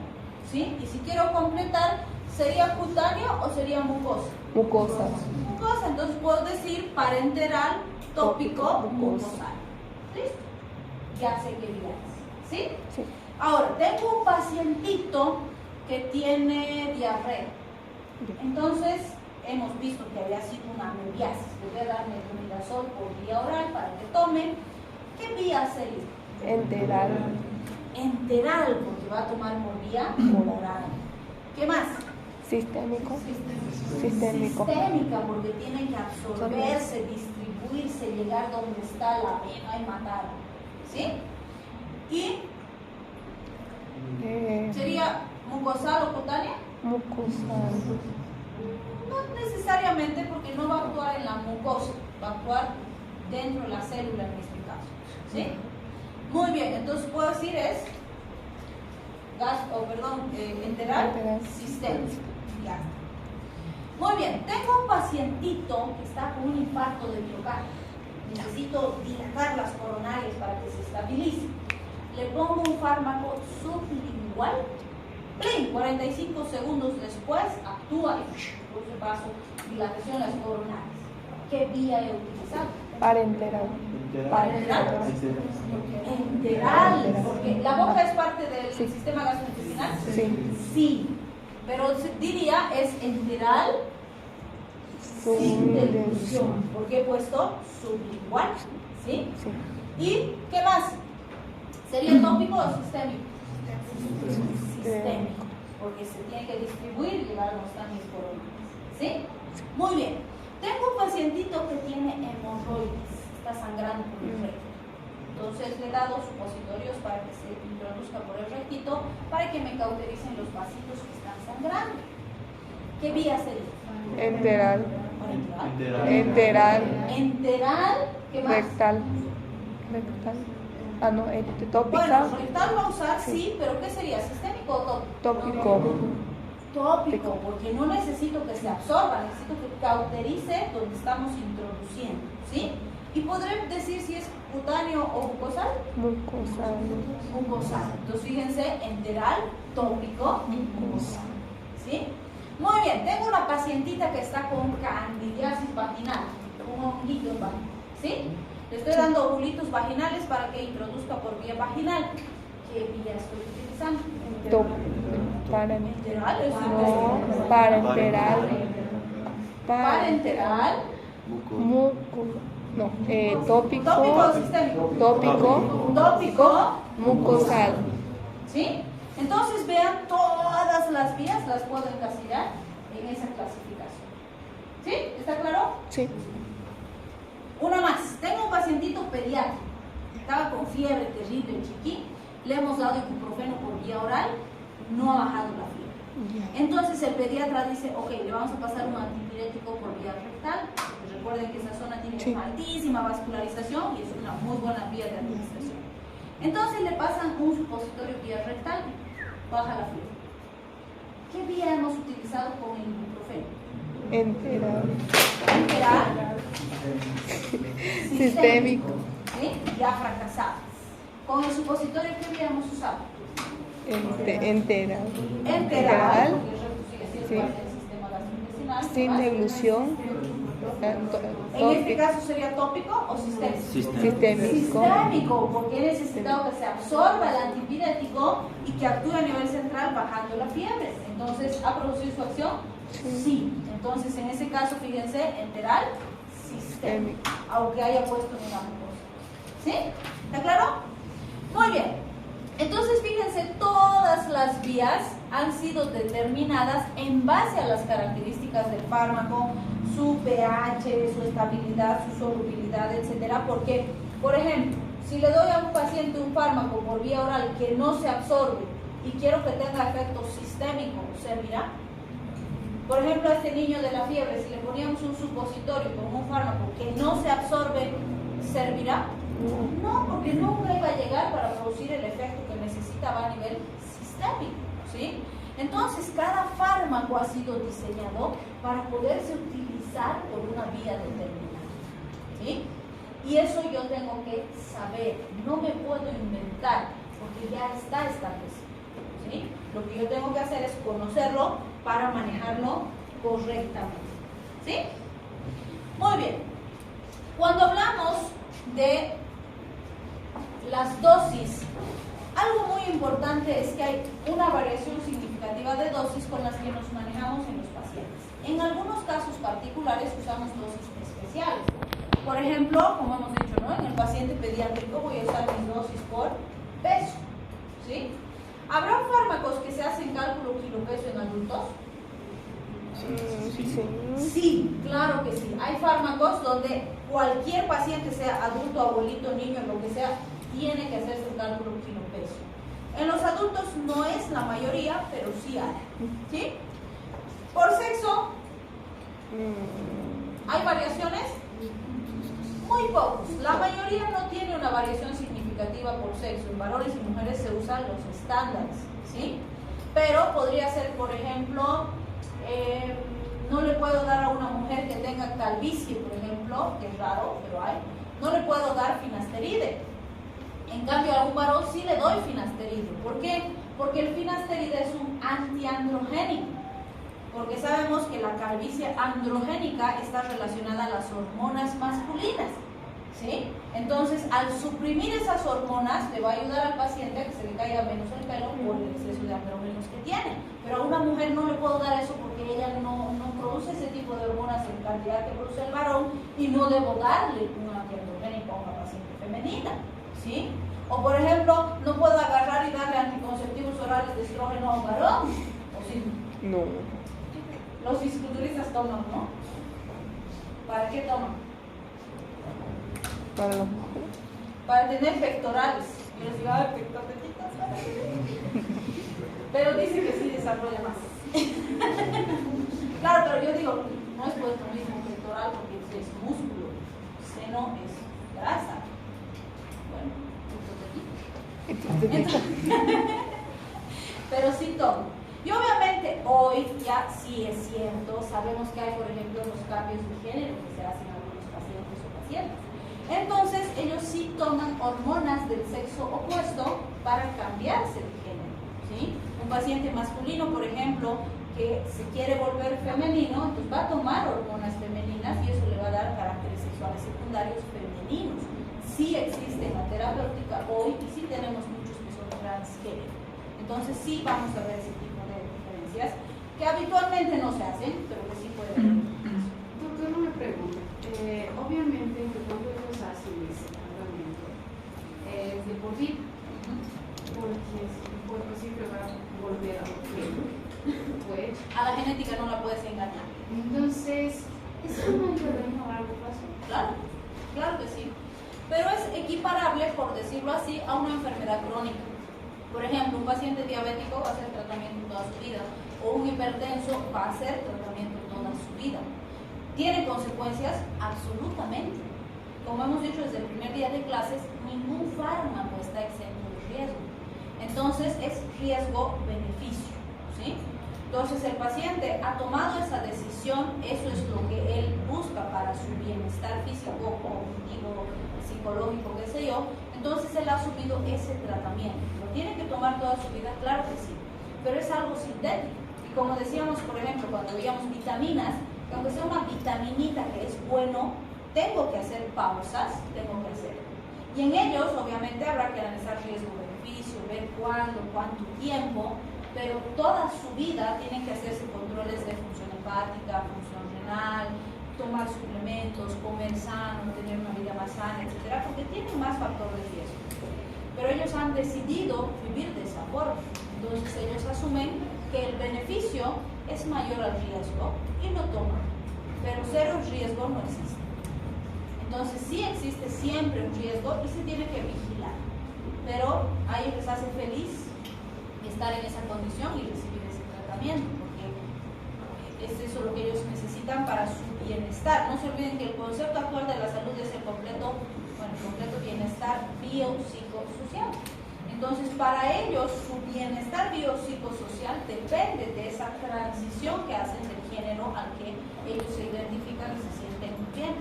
¿Sí? Y si quiero completar, ¿sería cutáneo o sería mucosa? Mucosa. Mucosa, entonces puedo decir parenteral, tópico, mucosal. ¿Listo? Ya sé qué vía es. ¿Sí? Sí. Ahora, tengo un pacientito que tiene diarrea. Entonces, hemos visto que había sido una amebiasis. Le voy a dar metronidazol por vía oral para que tome. ¿Qué vía sería? Enteral. Enteral, porque va a tomar por vía oral. ¿Qué más? Sistémico. Sistémico. Sistémica, porque tiene que absorberse, distribuirse, llegar donde está la vena y matarla. ¿Sí? Y ¿sería mucosal o cutánea? Mucosal. No necesariamente, porque no va a actuar en la mucosa, va a actuar dentro de la célula en este caso. ¿Sí? Muy bien, entonces puedo decir es enteral, sistémico. Ya está. Muy bien, tengo un pacientito que está con un infarto de miocardio. Necesito dilatar las coronarias para que se estabilice. Le pongo un fármaco sublingual. ¡Plin! 45 segundos después actúa y por su paso dilatación de las coronarias. ¿Qué vía he utilizado? Parenteral. Parenteral. Enteral, porque la boca es parte del sistema gastrointestinal. Sí. Sí, pero diría es enteral sin dilución, porque he puesto sublingual. ¿Sí? Sí. ¿Y qué más? ¿Sería tópico o sistémico? Sistémico, porque se tiene que distribuir y llegar a donde están mis coronarias. ¿Sí? Muy bien. Tengo un pacientito que tiene hemorroides, está sangrando por el recto. Entonces le he dado supositorios para que se introduzca por el rectito para que me cautericen los vasitos que están sangrando. ¿Qué vía sería? Enteral. Parenteral. Enteral. Enteral. ¿Qué más? Rectal. Rectal. Ah, no, tópica. Bueno, rectal va a usar, sí, pero ¿qué sería? ¿Sistémico o tópico? Tópico. Tópico, porque no necesito que se absorba, necesito que cauterice donde estamos introduciendo, ¿sí? Y podré decir si es cutáneo o mucosal. Mucosal. Mucosal. Entonces fíjense, enteral, tópico, mucosal, ¿sí? Muy bien, tengo una pacientita que está con candidiasis vaginal, un honguito en vagina, ¿sí? Le estoy dando ovulitos vaginales para que introduzca por vía vaginal. ¿Qué vía estoy utilizando? Enteral. No, parenteral. Parenteral. No, tópico. Tópico o sistémico. Tópico. Tópico. Mucosal. ¿Sí? Entonces vean, todas las vías las puedo encasillar en esa clasificación. ¿Sí? ¿Está claro? Sí. Una más. Tengo un pacientito pediátrico. Estaba con fiebre terrible, chiqui. Le hemos dado ibuprofeno por vía oral. No ha bajado la fiebre. Entonces el pediatra dice, ok, le vamos a pasar un antipirético por vía rectal. Recuerden que esa zona tiene altísima vascularización y es una muy buena vía de administración. Entonces le pasan un supositorio vía rectal, baja la fiebre. ¿Qué vía hemos utilizado con el ibuprofeno? Enteral. Enteral. Sistémico. ¿Sí? Ya fracasado. Con el supositorio, ¿qué vía hemos usado? Entera. Enteral, porque sigue siendo Sí. parte del sistema gastrointestinal. Sin ¿Más? deglución. En este caso sería tópico o sistémico. Sistémico. Sistémico, porque he necesitado que se absorba el antipirético y que actúe a nivel central bajando la fiebre. Entonces, ¿ha producido su acción? Sí. Entonces, en ese caso, fíjense, enteral, sistémico, aunque haya puesto una mucosa. ¿Sí? ¿Está claro? Muy bien. Entonces, fíjense, todas las vías han sido determinadas en base a las características del fármaco, su pH, su estabilidad, su solubilidad, etcétera. Porque, por ejemplo, si le doy a un paciente un fármaco por vía oral que no se absorbe y quiero que tenga efecto sistémico, ¿servirá? Por ejemplo, a este niño de la fiebre, si le poníamos un supositorio con un fármaco que no se absorbe, ¿servirá? No, porque nunca iba a llegar para producir el efecto que necesitaba a nivel sistémico, ¿sí? Entonces, cada fármaco ha sido diseñado para poderse utilizar por una vía determinada, ¿sí? Y eso yo tengo que saber, no me puedo inventar, porque ya está establecido, ¿sí? Lo que yo tengo que hacer es conocerlo para manejarlo correctamente, ¿sí? Muy bien. Cuando hablamos de las dosis, algo muy importante es que hay una variación significativa de dosis con las que nos manejamos en los pacientes. En algunos casos particulares usamos dosis especiales. Por ejemplo, como hemos dicho, ¿no? En el paciente pediátrico voy a usar mis dosis por peso, ¿sí? ¿Habrá fármacos que se hacen cálculo kilo-peso en adultos? Sí, claro que sí. Hay fármacos donde cualquier paciente, sea adulto, abuelito, niño, lo que sea, tiene que hacerse un cálculo kilo-peso. En los adultos no es la mayoría, pero sí hay. ¿Sí? Por sexo, ¿hay variaciones? Muy pocos. La mayoría no tiene una variación significativa por sexo. En varones y mujeres se usan los estándares, ¿sí? Pero podría ser, por ejemplo, no le puedo dar a una mujer que tenga calvicie, por ejemplo, que es raro, pero hay, no le puedo dar finasteride. En cambio, a un varón sí le doy finasteride. ¿Por qué? Porque el finasteride es un antiandrogénico. Porque sabemos que la calvicie androgénica está relacionada a las hormonas masculinas, ¿sí? Entonces, al suprimir esas hormonas, le va a ayudar al paciente a que se le caiga menos el pelo por el exceso de andrógenos que tiene. Pero a una mujer no le puedo dar eso porque ella no produce ese tipo de hormonas en cantidad que produce el varón y no debo darle un antiandrogénico a una paciente femenina, ¿sí? O por ejemplo, no puedo agarrar y darle anticonceptivos orales de estrógeno a un varón, ¿o sí? No. Los fisiculturistas toman, ¿no? ¿Para qué toman? Para las mujeres. Para tener pectorales. Yo les digo, ay, pectoralitas. Pero dicen que sí desarrolla más. Claro, pero yo digo, no es vuestro mismo pectoral porque es músculo. Seno es grasa. Bueno, pero sí tomo. Y obviamente hoy ya sí es cierto, sabemos que hay, por ejemplo, los cambios de género que se hacen a algunos pacientes o pacientes. Entonces, ellos sí toman hormonas del sexo opuesto para cambiarse de género, ¿sí? Un paciente masculino, por ejemplo, que se quiere volver femenino, entonces va a tomar hormonas femeninas y eso le va a dar caracteres sexuales secundarios femeninos. Sí existe en la terapéutica hoy y sí tenemos muchos que son transgénero. Entonces sí vamos a ver ese tipo de diferencias que habitualmente no se hacen, pero que sí pueden haber. Doctor, una pregunta. Obviamente, en el campo de los ácidos de tratamiento es de por vida, porque el cuerpo siempre va a volver a lo que fue. A la genética no la puedes engañar. Entonces, ¿es una intervención a largo plazo? Claro, claro que sí. Pero es equiparable, por decirlo así, a una enfermedad crónica. Por ejemplo, un paciente diabético va a hacer tratamiento toda su vida, o un hipertenso va a hacer tratamiento toda su vida. ¿Tiene consecuencias? Absolutamente. Como hemos dicho desde el primer día de clases, ningún fármaco está exento de riesgo. Entonces, es riesgo-beneficio, ¿sí? Entonces el paciente ha tomado esa decisión, eso es lo que él busca para su bienestar físico, cognitivo, psicológico, qué sé yo. Entonces él ha asumido ese tratamiento. ¿Lo tiene que tomar toda su vida? Claro que sí, pero es algo sintético. Y como decíamos, por ejemplo, cuando veíamos vitaminas, que aunque sea una vitaminita que es bueno, tengo que hacer pausas, tengo que hacer. Y en ellos, obviamente, habrá que analizar riesgo-beneficio, ver cuándo, cuánto tiempo, pero toda su vida tienen que hacerse controles de función hepática, función renal, tomar suplementos, comer sano, tener una vida más sana, etcétera, porque tienen más factor de riesgo. Pero ellos han decidido vivir de esa forma. Entonces ellos asumen que el beneficio es mayor al riesgo y lo toman. Pero cero riesgo no existe. Entonces sí existe siempre un riesgo y se tiene que vigilar. Pero a ellos les hace feliz estar en esa condición y recibir ese tratamiento, porque es eso lo que ellos necesitan para su bienestar. No se olviden que el concepto actual de la salud es el completo bienestar biopsicosocial. Entonces, para ellos, su bienestar biopsicosocial depende de esa transición que hacen del género al que ellos se identifican y se sienten bien,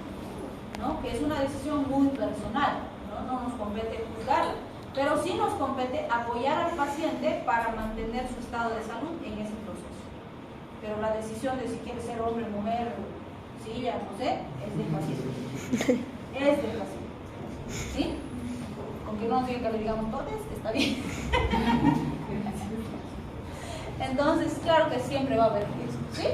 ¿no? Que es una decisión muy personal, no nos compete juzgarla. Pero sí nos compete apoyar al paciente para mantener su estado de salud en ese proceso. Pero la decisión de si quiere ser hombre, mujer, silla, no sé, es del paciente. Es del paciente. ¿Sí? Aunque no nos digan que le digamos todos, está bien. Entonces, claro que siempre va a haber riesgo. ¿Sí?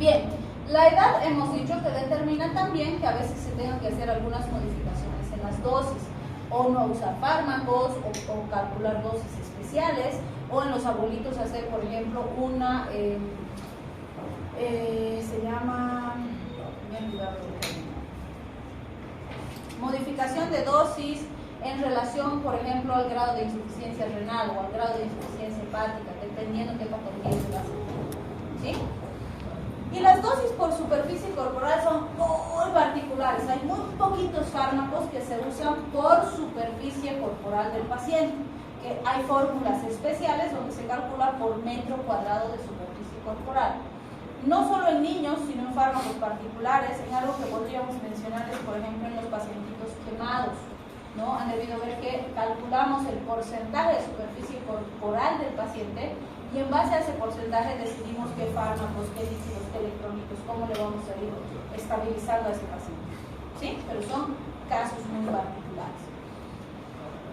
Bien. La edad hemos dicho que determina también que a veces se tengan que hacer algunas modificaciones en las dosis. O no usar fármacos, o calcular dosis especiales, o en los abuelitos hacer, por ejemplo, una, se llama, modificación de dosis en relación, por ejemplo, al grado de insuficiencia renal o al grado de insuficiencia hepática, dependiendo de qué patología se va a hacer. ¿Sí? Y las dosis por superficie corporal son muy particulares. Hay muy poquitos fármacos que se usan por superficie corporal del paciente. Que hay fórmulas especiales donde se calcula por metro cuadrado de superficie corporal. No solo en niños, sino en fármacos particulares. En algo que podríamos mencionarles, por ejemplo, en los pacientitos quemados, ¿no? Han debido ver que calculamos el porcentaje de superficie corporal del paciente y en base a ese porcentaje decidimos qué fármacos, qué líquidos, qué electrolitos, cómo le vamos a ir estabilizando a ese paciente. ¿Sí? Pero son casos muy particulares.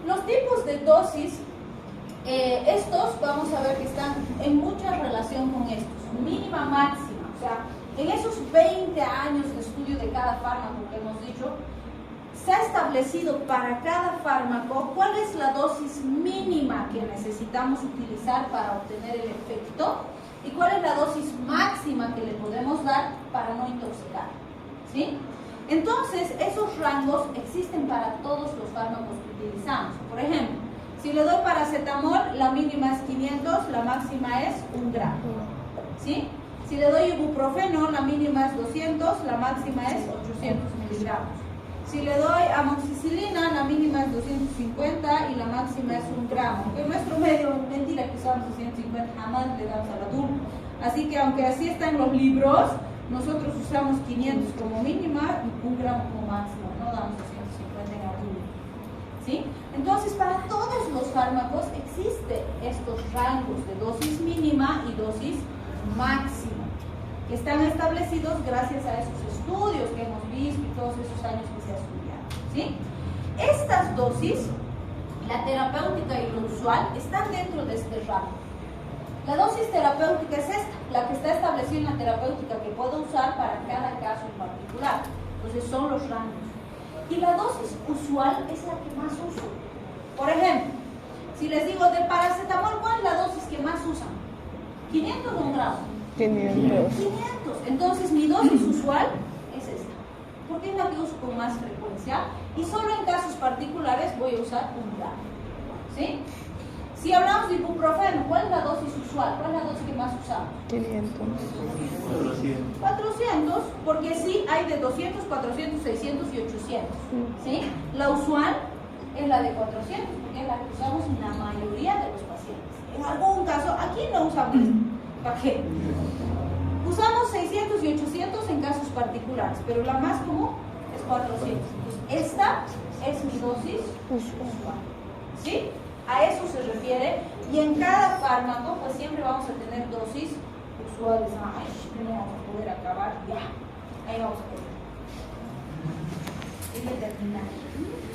Los tipos de dosis, estos vamos a ver que están en mucha relación con estos. Mínima, máxima. O sea, en esos 20 años de estudio de cada fármaco que hemos dicho, se ha establecido para cada fármaco cuál es la dosis mínima que necesitamos utilizar para obtener el efecto y cuál es la dosis máxima que le podemos dar para no intoxicar. ¿Sí? Entonces, esos rangos existen para todos los fármacos que utilizamos. Por ejemplo, si le doy paracetamol, la mínima es 500, la máxima es 1 gramo. ¿Sí? Si le doy ibuprofeno, la mínima es 200, la máxima es 800 miligramos. Si le doy amoxicilina, la mínima es 250 y la máxima es 1 gramo. En nuestro medio, mentira que usamos 250, jamás le damos al adulto. Así que aunque así están los libros, nosotros usamos 500 como mínima y 1 gramo como máximo, no damos 250 en adulto. ¿Sí? Entonces, para todos los fármacos existen estos rangos de dosis mínima y dosis máxima, que están establecidos gracias a esos estudios que hemos visto y todos esos años que se ha estudiado. ¿Sí? Estas dosis, la terapéutica y lo usual, están dentro de este rango. La dosis terapéutica es esta, la que está establecida en la terapéutica que puedo usar para cada caso en particular. Entonces son los rangos. Y la dosis usual es la que más uso. Por ejemplo, si les digo de paracetamol, ¿cuál es la dosis que más usan? 500 o 1 gramo. 500. Entonces mi dosis usual es esta, porque es la que uso con más frecuencia y solo en casos particulares voy a usar 1 gramo. ¿Sí? Si hablamos de ibuprofeno, ¿cuál es la dosis usual? ¿Cuál es la dosis que más usamos? 500. 400, porque sí hay de 200, 400, 600 y 800. ¿Sí? La usual es la de 400, porque es la que usamos en la mayoría de los pacientes. En algún caso, aquí no usamos, ¿Para qué? Usamos 600 y 800 en casos particulares, pero la más común es 400. Entonces, esta es mi dosis usual. ¿Sí? A eso se refiere. Y en cada fármaco, pues siempre vamos a tener dosis usuales. Ay, no vamos a poder acabar. Ya. Ahí vamos a poder. Y determinar.